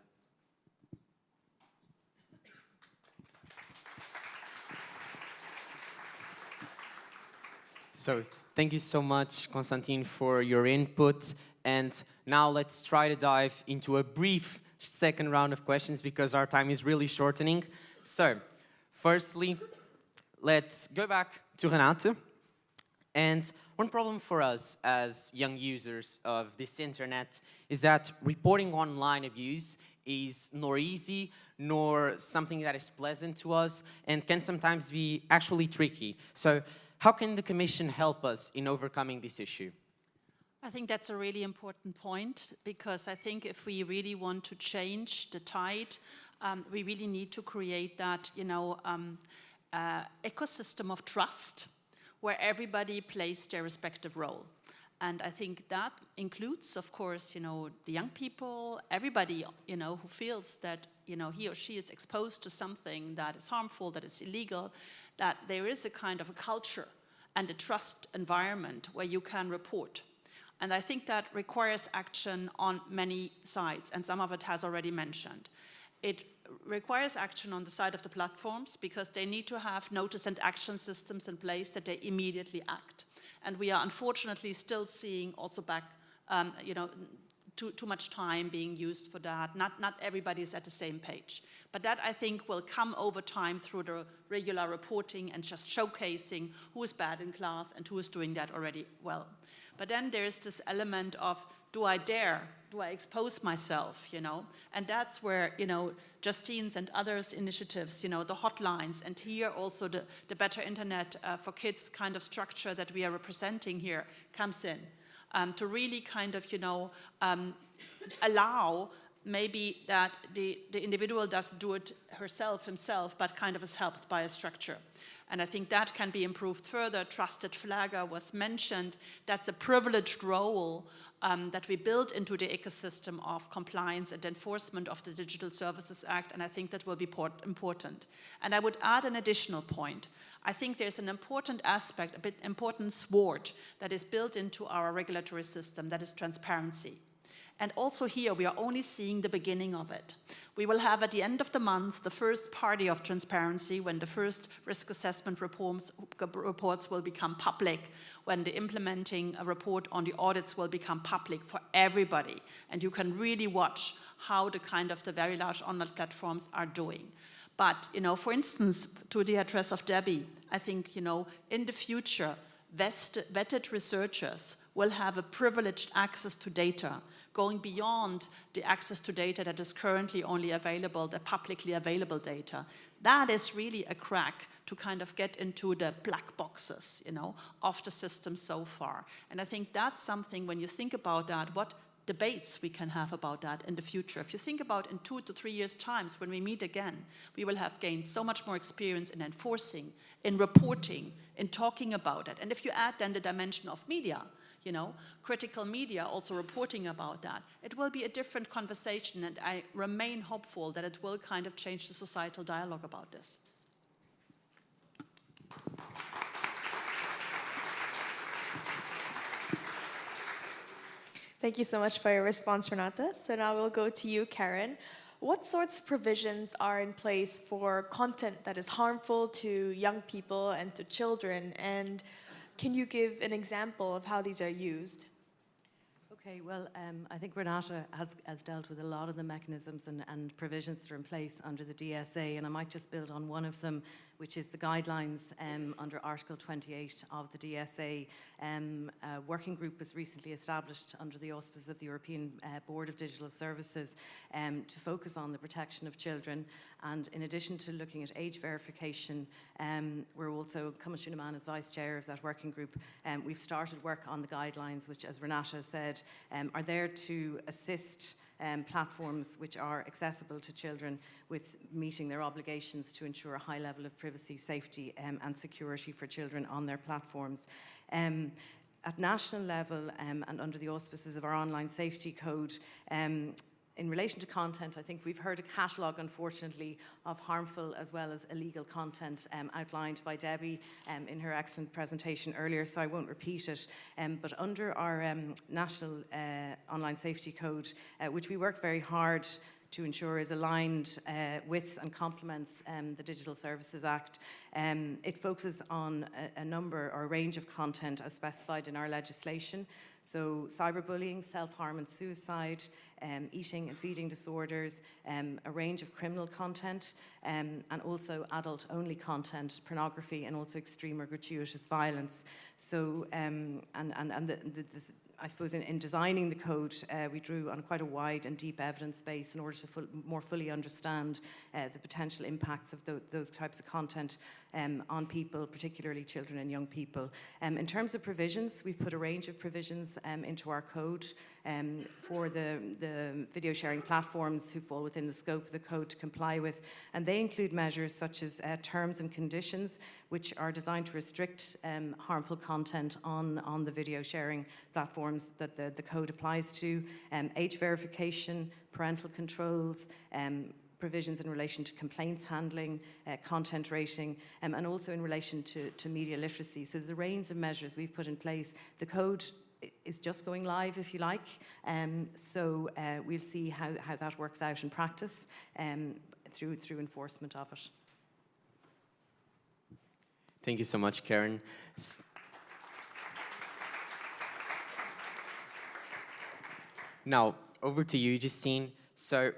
So thank you so much, Constantin, for your input. And now let's try to dive into a brief second round of questions because our time is really shortening. So firstly, let's go back to Renate. And one problem for us as young users of this internet is that reporting online abuse is nor easy nor something that is pleasant to us and can sometimes be actually tricky. So how can the Commission help us in overcoming this issue? I think that's a really important point, because I think if we really want to change the tide, we really need to create that, ecosystem of trust where everybody plays their respective role. And I think that includes, of course, the young people, everybody, who feels that, he or she is exposed to something that is harmful, that is illegal, that there is a kind of a culture and a trust environment where you can report. And I think that requires action on many sides, and some of it has already mentioned. It requires action on the side of the platforms, because they need to have notice and action systems in place that they immediately act. And we are unfortunately still seeing also back, too much time being used for that. Not everybody is at the same page. But that, I think, will come over time through the regular reporting and just showcasing who is bad in class and who is doing that already well. But then there is this element of, do I dare? Do I expose myself, And that's where, Justine's and others' initiatives, the hotlines, and here also the Better Internet for Kids kind of structure that we are representing here comes in. To really kind of, allow maybe that the individual doesn't do it himself, but kind of is helped by a structure. And I think that can be improved further. Trusted flagger was mentioned. That's a privileged role that we built into the ecosystem of compliance and enforcement of the Digital Services Act, and I think that will be important. And I would add an additional point. I think there's an important aspect, important sword that is built into our regulatory system, that is transparency. And also here, we are only seeing the beginning of it. We will have at the end of the month the first party of transparency when the first risk assessment reports will become public, when the implementing a report on the audits will become public for everybody. And you can really watch how the very large online platforms are doing. But, for instance, to the address of Debbie, I think, in the future, vetted researchers will have a privileged access to data, going beyond the access to data that is currently only available, the publicly available data. That is really a crack to get into the black boxes, of the system so far. And I think that's something, when you think about that, what debates we can have about that in the future. If you think about in 2 to 3 years' times, when we meet again, we will have gained so much more experience in enforcing, in reporting, in talking about it. And if you add then the dimension of media, critical media also reporting about that, it will be a different conversation, and I remain hopeful that it will change the societal dialogue about this. Thank you so much for your response, Renate. So now we'll go to you, Karen. What sorts of provisions are in place for content that is harmful to young people and to children? And can you give an example of how these are used? Okay, well, I think Renate has dealt with a lot of the mechanisms and provisions that are in place under the DSA, and I might just build on one of them, which is the guidelines under Article 28 of the DSA. A working group was recently established under the auspices of the European Board of Digital Services to focus on the protection of children. And in addition to looking at age verification, we're also, Coimisiún Meán as vice chair of that working group, we've started work on the guidelines, which, as Renate said, are there to assist platforms which are accessible to children with meeting their obligations to ensure a high level of privacy, safety and security for children on their platforms. At national level and under the auspices of our online safety code, in relation to content, I think we've heard a catalogue, unfortunately, of harmful as well as illegal content outlined by Debbie in her excellent presentation earlier, so I won't repeat it. But under our national online safety code, which we worked very hard to ensure is aligned with and complements the Digital Services Act. It focuses on a number or a range of content as specified in our legislation. So cyberbullying, self-harm and suicide, eating and feeding disorders, a range of criminal content, and also adult-only content, pornography, and also extreme or gratuitous violence. So, I suppose in designing the code, we drew on quite a wide and deep evidence base in order to more fully understand the potential impacts of those types of content on people, particularly children and young people. In terms of provisions, we've put a range of provisions into our code for the video sharing platforms who fall within the scope of the code to comply with, and they include measures such as terms and conditions which are designed to restrict harmful content on the video sharing platforms that the code applies to, age verification, parental controls, provisions in relation to complaints handling, content rating, and also in relation to media literacy. So there's a range of measures we've put in place. The code is just going live, if you like, so we'll see how that works out in practice through enforcement of it. Thank you so much, Karen. Now, over to you, Justine. So,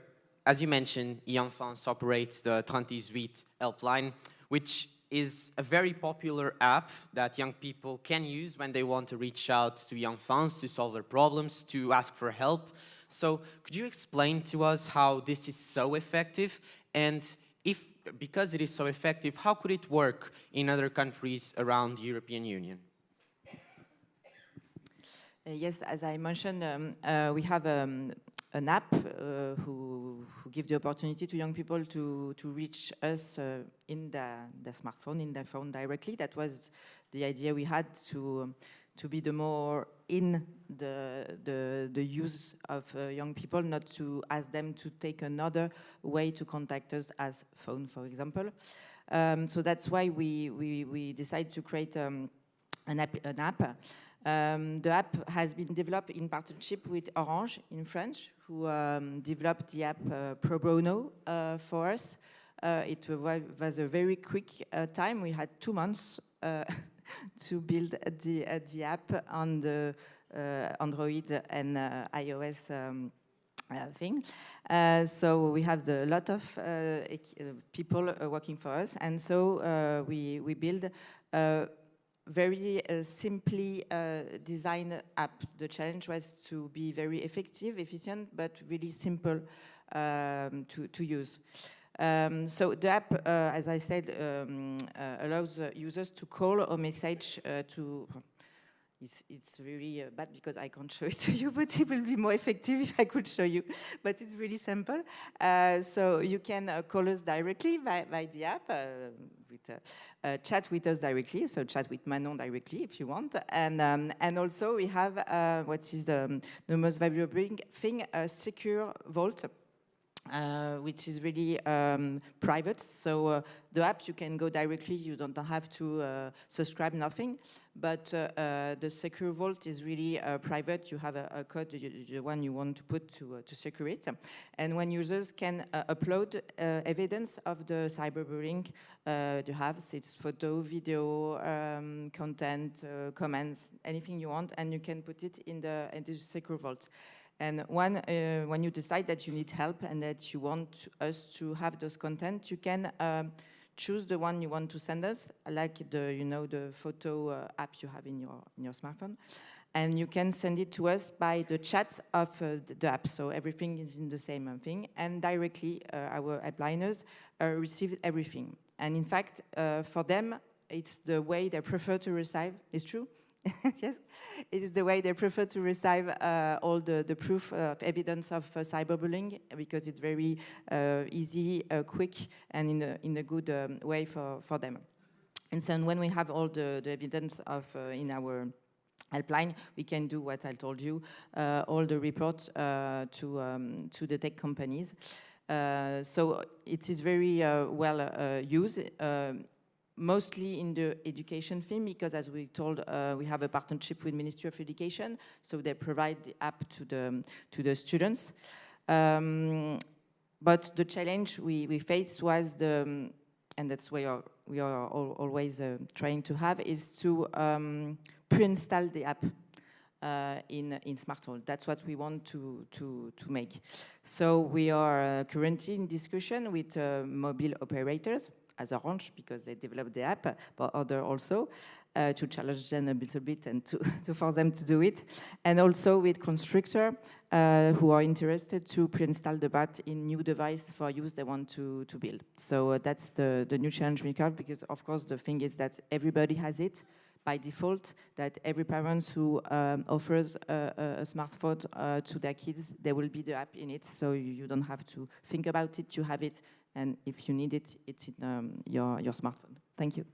as you mentioned, e-Enfance operates the 38 helpline, which is a very popular app that young people can use when they want to reach out to e-Enfance to solve their problems, to ask for help. So, could you explain to us how this is so effective, and because it is so effective, how could it work in other countries around the European Union? Yes, as I mentioned, we have a an app who give the opportunity to young people to reach us in their smartphone, in their phone directly. That was the idea we had to be the more in the use of young people, not to ask them to take another way to contact us as phone, for example. So that's why we decided to create an app. The app has been developed in partnership with Orange in French, who developed the app pro bono for us. It was a very quick time. We had 2 months to build the app on the Android and iOS thing. So we have a lot of people working for us, and so we build a very simply designed app. The challenge was to be very effective, efficient, but really simple to use. So the app, as I said, allows users to call or message to... It's really bad because I can't show it to you, but it will be more effective if I could show you. But it's really simple. So you can call us directly by the app, chat with us directly, so chat with Manon directly if you want. And also we have what is the most valuable thing, a secure vault. Which is really private. So the app, you can go directly, you don't have to subscribe, nothing. But the secure vault is really private. You have a code, the one you want to put to secure it. And when users can upload evidence of the cyberbullying you have, so it's photo, video, content, comments, anything you want, and you can put it in the secure vault. And when you decide that you need help and that you want us to have those content, you can choose the one you want to send us, like the photo app you have in your smartphone, and you can send it to us by the chat of the app. So everything is in the same thing, and directly our appliners receive everything. And in fact, for them, it's the way they prefer to receive. It's true. Yes, it is the way they prefer to receive all the proof of evidence of cyberbullying, because it's very easy, quick, and in a good way for them. And so when we have all the evidence of in our helpline, we can do what I told you, all the reports to the tech companies. So it is very well used. Mostly in the education theme, because as we told, we have a partnership with Ministry of Education, so they provide the app to the students. But the challenge we faced was and that's why we are always trying to have, is to pre-install the app in smartphone. That's what we want to make. So we are currently in discussion with mobile operators, as Orange, because they developed the app, but other also, to challenge them a little bit and for them to do it. And also with constructor who are interested to pre-install the bot in new device for use they want to build. So that's the new challenge we have, because of course the thing is that everybody has it by default, that every parent who offers a smartphone to their kids, there will be the app in it, so you don't have to think about it, you have it. And if you need it, it's in your smartphone. Thank you.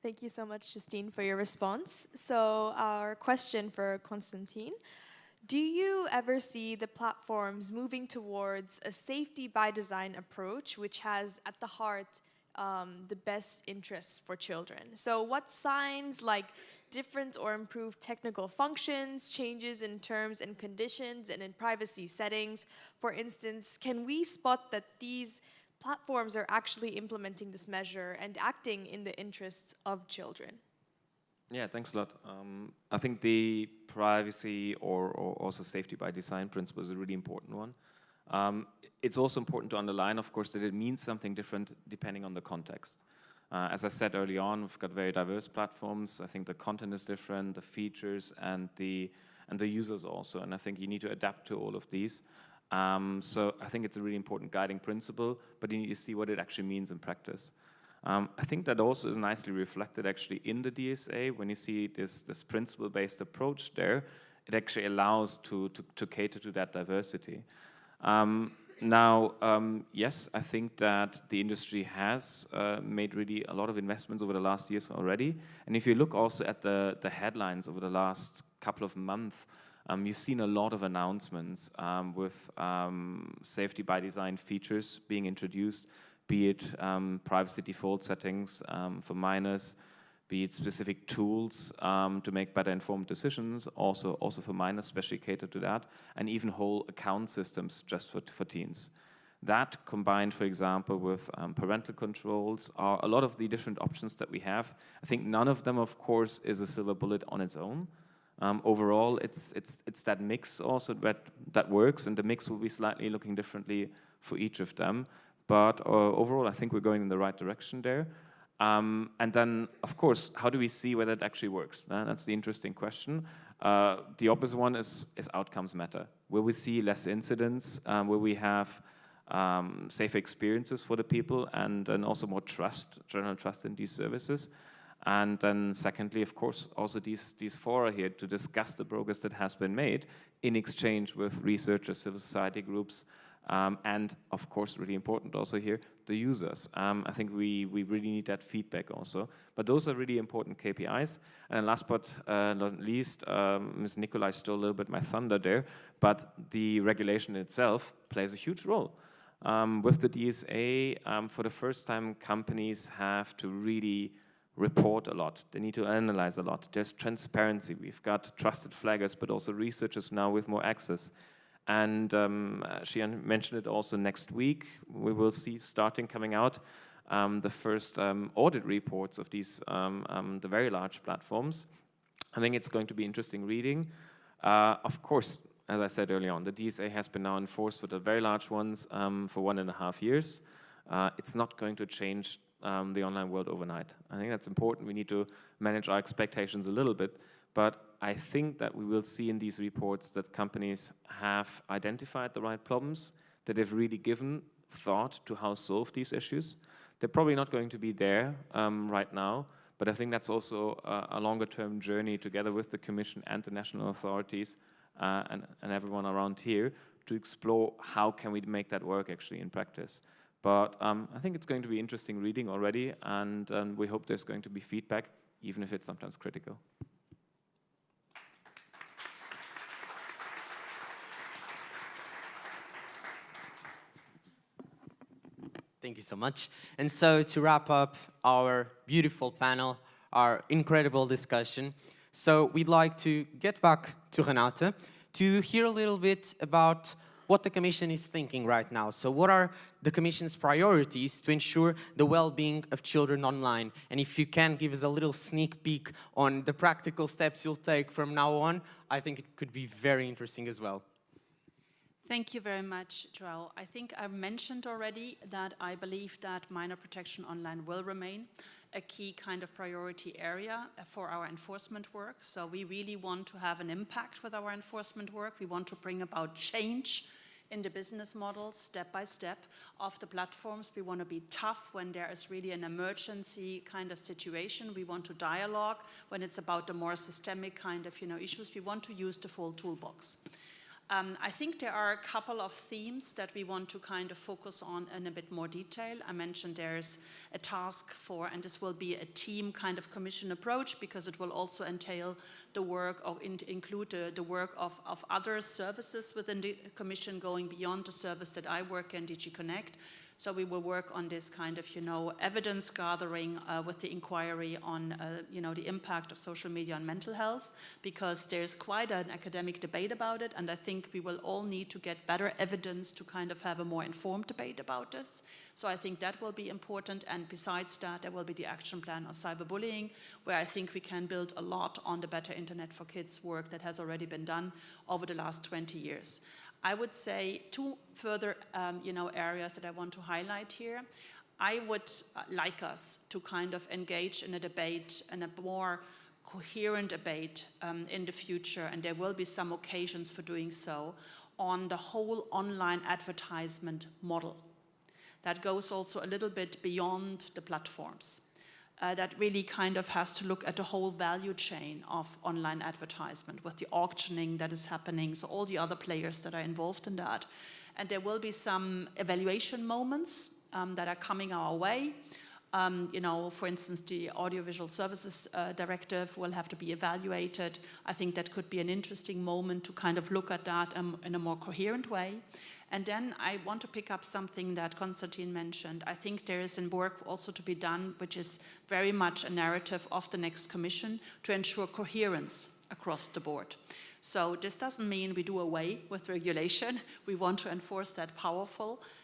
Thank you so much, Justine, for your response. So our question for Constantin: do you ever see the platforms moving towards a safety by design approach, which has at the heart the best interests for children? So what signs, like different or improved technical functions, changes in terms and conditions and in privacy settings, for instance, can we spot that these platforms are actually implementing this measure and acting in the interests of children? Yeah, thanks a lot. I think the privacy or also safety by design principle is a really important one. It's also important to underline, of course, that it means something different depending on the context. As I said early on, we've got very diverse platforms. I think the content is different, the features, and the users also. And I think you need to adapt to all of these. So I think it's a really important guiding principle, but you need to see what it actually means in practice. I think that also is nicely reflected actually in the DSA. When you see this principle-based approach there, it actually allows to cater to that diversity. Yes, I think that the industry has made really a lot of investments over the last years already. And if you look also at the headlines over the last couple of months, you've seen a lot of announcements with safety by design features being introduced, be it privacy default settings for minors, be it specific tools to make better informed decisions, also for minors, especially catered to that, and even whole account systems just for teens. That combined, for example, with parental controls are a lot of the different options that we have. I think none of them, of course, is a silver bullet on its own. Overall, it's that mix also that works, and the mix will be slightly looking differently for each of them. But overall, I think we're going in the right direction there. And then, of course, how do we see whether it actually works? That's the interesting question. The opposite one is outcomes matter. Will we see less incidents? Will we have safer experiences for the people, and then also more trust, general trust in these services? And then secondly, of course, also these fora here to discuss the progress that has been made in exchange with researchers, civil society groups, and of course, really important also here, the users. I think we really need that feedback also. But those are really important KPIs. And last but not least, Ms. Nikolay stole a little bit my thunder there, but the regulation itself plays a huge role. With the DSA, for the first time, companies have to really report a lot. They need to analyze a lot. There's transparency. We've got trusted flaggers, but also researchers now with more access. And she mentioned it also next week. We will see starting coming out the first audit reports of these, the very large platforms. I think it's going to be interesting reading. Of course, as I said earlier on, the DSA has been now enforced for the very large ones for 1.5 years. It's not going to change the online world overnight. I think that's important. We need to manage our expectations a little bit. But I think that we will see in these reports that companies have identified the right problems, that they've really given thought to how to solve these issues. They're probably not going to be there right now, but I think that's also a longer-term journey together with the Commission and the national authorities and everyone around here to explore how can we make that work actually in practice. But I think it's going to be interesting reading already, and we hope there's going to be feedback, even if it's sometimes critical. Thank you so much. And so to wrap up our beautiful panel, our incredible discussion, so we'd like to get back to Renate to hear a little bit about what the Commission is thinking right now. So what are the Commission's priorities to ensure the well-being of children online? And if you can give us a little sneak peek on the practical steps you'll take from now on, I think it could be very interesting as well. Thank you very much, João. I think I mentioned already that I believe that minor protection online will remain a key kind of priority area for our enforcement work. So we really want to have an impact with our enforcement work. We want to bring about change in the business models, step by step, of the platforms. We want to be tough when there is really an emergency kind of situation. We want to dialogue when it's about the more systemic kind of issues. We want to use the full toolbox. I think there are a couple of themes that we want to kind of focus on in a bit more detail. I mentioned there's a task for, and this will be a team kind of commission approach, because it will also entail the work or include the work of other services within the commission going beyond the service that I work in, DG Connect. So we will work on this kind of, evidence gathering with the inquiry on, the impact of social media on mental health, because there's quite an academic debate about it, and I think we will all need to get better evidence to kind of have a more informed debate about this. So I think that will be important, and besides that, there will be the action plan on cyberbullying, where I think we can build a lot on the Better Internet for Kids work that has already been done over the last 20 years. I would say two further, areas that I want to highlight here. I would like us to kind of engage in a debate, and a more coherent debate in the future, and there will be some occasions for doing so, on the whole online advertisement model. that goes also a little bit beyond the platforms. That really kind of has to look at the whole value chain of online advertisement with the auctioning that is happening, so all the other players that are involved in that. And there will be some evaluation moments that are coming our way. For instance, the Audiovisual Services Directive will have to be evaluated. I think that could be an interesting moment to kind of look at that in a more coherent way. And then I want to pick up something that Constantin mentioned. I think there is work also to be done, which is very much a narrative of the next Commission to ensure coherence across the board. So this doesn't mean we do away with regulation. We want to enforce that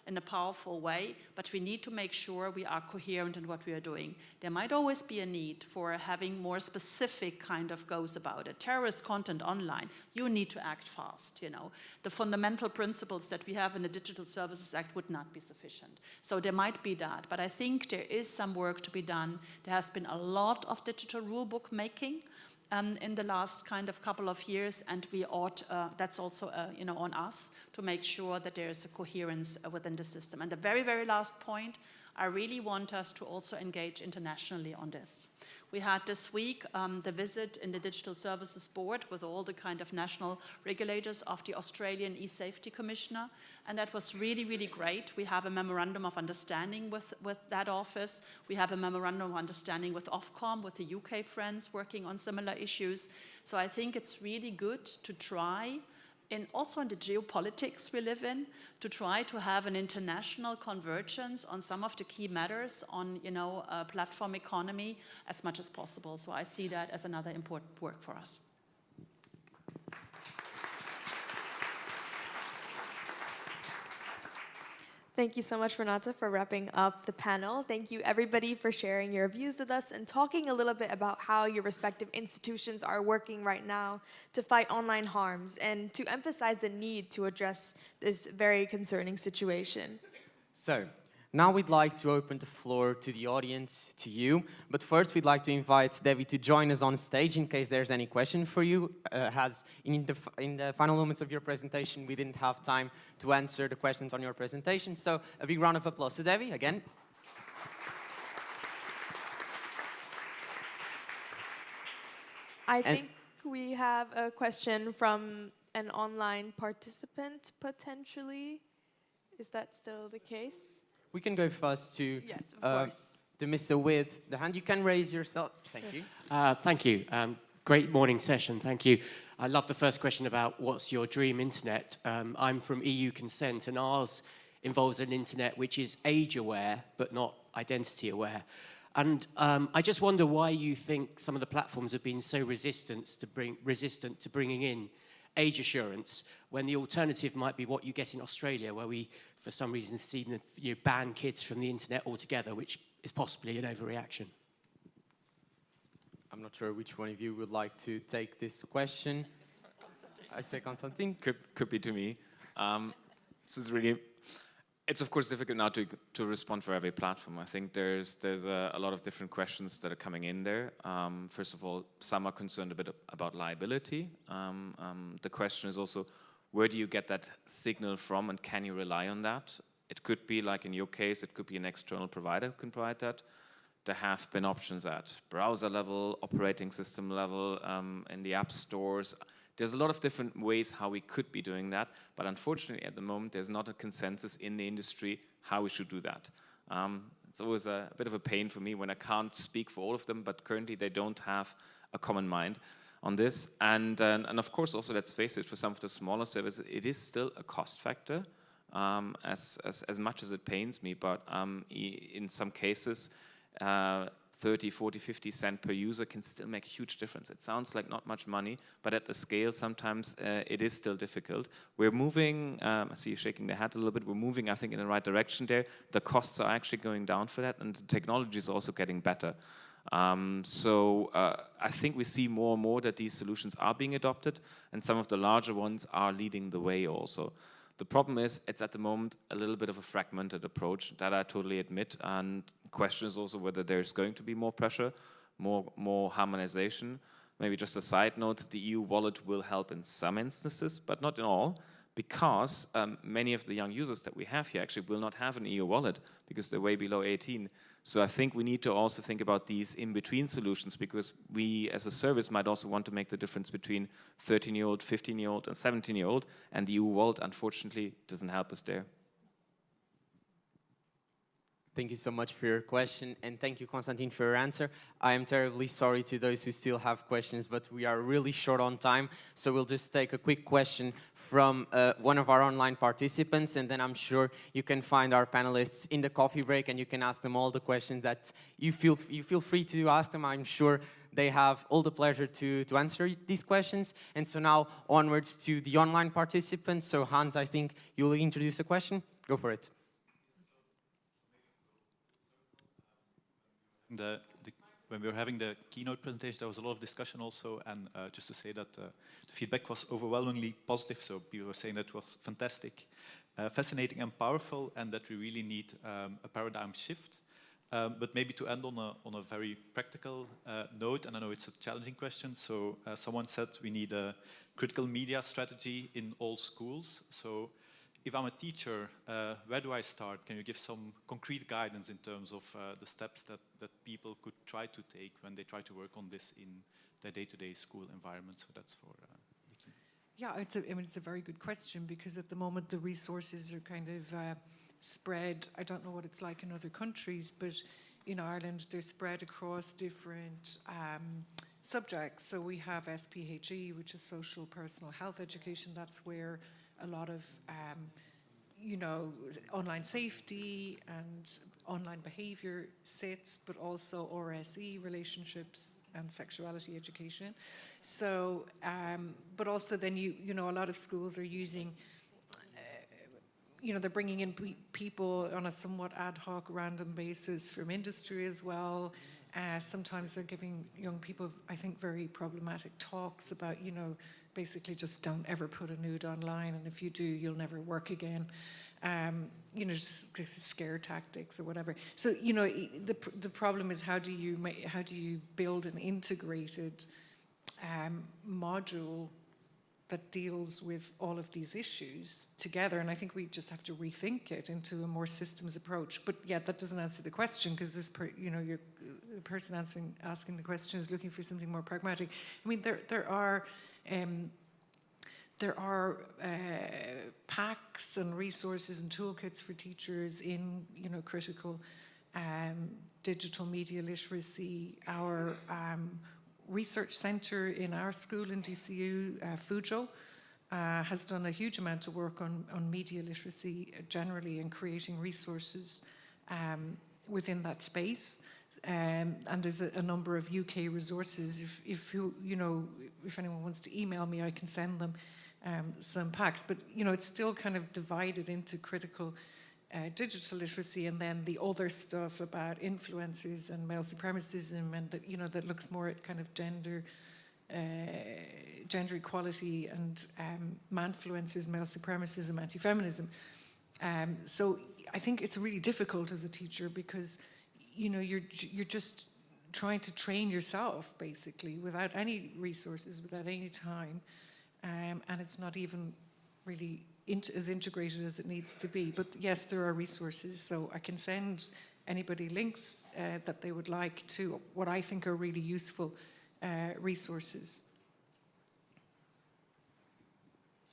in a powerful way, but we need to make sure we are coherent in what we are doing. There might always be a need for having more specific kind of goals about it. Terrorist content online, you need to act fast, The fundamental principles that we have in the Digital Services Act would not be sufficient. So there might be that, but I think there is some work to be done. There has been a lot of digital rule book making in the last kind of couple of years, and we ought, that's also on us to make sure that there is a coherence within the system. And the very, very last point, I really want us to also engage internationally on this. We had this week the visit in the Digital Services Board with all the kind of national regulators of the Australian e-Safety Commissioner, and that was really, really great. We have a memorandum of understanding with that office. We have a memorandum of understanding with Ofcom, with the UK friends working on similar issues. So I think it's really good to try, also in the geopolitics we live in, to try to have an international convergence on some of the key matters on, platform economy as much as possible. So I see that as another important work for us. Thank you so much, Renate, for wrapping up the panel. Thank you, everybody, for sharing your views with us and talking a little bit about how your respective institutions are working right now to fight online harms and to emphasize the need to address this very concerning situation. So, now we'd like to open the floor to the audience, to you. But first, we'd like to invite Debbie to join us on stage in case there's any question for you. In the final moments of your presentation, we didn't have time to answer the questions on your presentation. So, a big round of applause to Debbie again. I think we have a question from an online participant, potentially. Is that still the case? We can go first to yes, of course. To Mr. with the hand. You can raise yourself. Thank you. Thank you. Great morning session. Thank you. I love the first question about what's your dream internet. I'm from EU Consent, and ours involves an internet which is age-aware but not identity-aware. And I just wonder why you think some of the platforms have been so resistant to bringing in age assurance, when the alternative might be what you get in Australia, where we, for some reason, see ban kids from the internet altogether, which is possibly an overreaction. I'm not sure which one of you would like to take this question. I say Constantin. Could be to me. This is really. It's of course difficult now to respond for every platform. I think there's a lot of different questions that are coming in there. First of all, some are concerned a bit about liability. The question is also, where do you get that signal from, and can you rely on that? It could be, like in your case, it could be an external provider who can provide that. There have been options at browser level, operating system level, in the app stores. There's a lot of different ways how we could be doing that, but unfortunately at the moment there's not a consensus in the industry how we should do that. It's always a bit of a pain for me when I can't speak for all of them, but currently they don't have a common mind on this. And of course also, let's face it, for some of the smaller services it is still a cost factor, as much as it pains me, but in some cases 30, 40, 50 cents per user can still make a huge difference. It sounds like not much money, but at the scale, sometimes it is still difficult. We're moving, I see you shaking the head a little bit, we're moving, I think, in the right direction there. The costs are actually going down for that, and the technology is also getting better. So I think we see more and more that these solutions are being adopted, and some of the larger ones are leading the way also. The problem is, it's at the moment a little bit of a fragmented approach, that I totally admit, and the question is also whether there's going to be more pressure, more harmonization. Maybe just a side note, the EU wallet will help in some instances, but not in all, because many of the young users that we have here actually will not have an EU wallet because they're way below 18. So I think we need to also think about these in-between solutions, because we as a service might also want to make the difference between 13-year-old, 15-year-old and 17-year-old, and the EU wallet unfortunately doesn't help us there. Thank you so much for your question, and thank you, Constantin, for your answer. I am terribly sorry to those who still have questions, but we are really short on time, so we'll just take a quick question from one of our online participants, and then I'm sure you can find our panelists in the coffee break, and you can ask them all the questions that you feel free to ask them. I'm sure they have all the pleasure to answer these questions. And so now onwards to the online participants. So Hans, I think you'll introduce the question. Go for it. When we were having the keynote presentation, there was a lot of discussion also, and just to say that the feedback was overwhelmingly positive, so people were saying that it was fantastic, fascinating and powerful, and that we really need a paradigm shift. But maybe to end on a very practical note, and I know it's a challenging question, so someone said we need a critical media strategy in all schools. So if I'm a teacher, where do I start? Can you give some concrete guidance in terms of the steps that people could try to take when they try to work on this in their day-to-day school environment? So that's for Nikki. Yeah, it's a very good question, because at the moment the resources are kind of spread. I don't know what it's like in other countries, but in Ireland they're spread across different subjects. So we have SPHE, which is social personal health education. That's where a lot of, online safety and online behaviour sits, but also RSE, relationships and sexuality education. So, but also then a lot of schools are using, they're bringing in people on a somewhat ad hoc, random basis from industry as well. Sometimes they're giving young people, I think, very problematic talks about, basically just don't ever put a nude online, and if you do, you'll never work again. Just scare tactics or whatever. So, the problem is how do you build an integrated module that deals with all of these issues together? And I think we just have to rethink it into a more systems approach. But yeah, that doesn't answer the question, because the person asking the question is looking for something more pragmatic. I mean, there are packs and resources and toolkits for teachers in critical digital media literacy. Our research centre in our school in DCU, Fujo, has done a huge amount of work on media literacy generally, and creating resources within that space. And there's a number of UK resources. If anyone wants to email me, I can send them some packs. But it's still kind of divided into critical digital literacy, and then the other stuff about influencers and male supremacism, and that looks more at kind of gender equality and manfluencers, male supremacism, anti-feminism. So I think it's really difficult as a teacher, because you're just trying to train yourself basically without any resources, without any time, and it's not even really as integrated as it needs to be. But yes, there are resources, so I can send anybody links that they would like to what I think are really useful resources.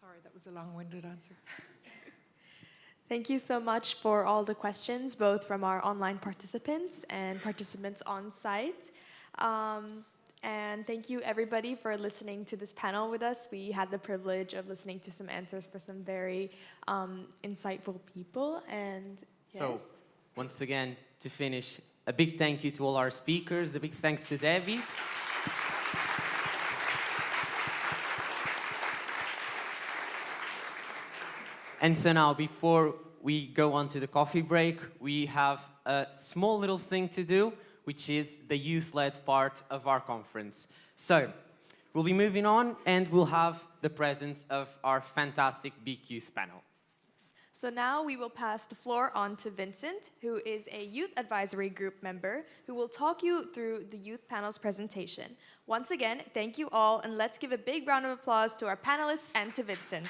Sorry, that was a long-winded answer. Thank you so much for all the questions, both from our online participants and participants on site. And thank you, everybody, for listening to this panel with us. We had the privilege of listening to some answers for some very insightful people. And yes. So, once again, to finish, a big thank you to all our speakers. A big thanks to Debbie. And so now, before we go on to the coffee break, we have a small little thing to do, which is the youth-led part of our conference. So, we'll be moving on, and we'll have the presence of our fantastic Big Youth panel. So now we will pass the floor on to Vincent, who is a Youth Advisory Group member, who will talk you through the youth panel's presentation. Once again, thank you all, and let's give a big round of applause to our panelists and to Vincent.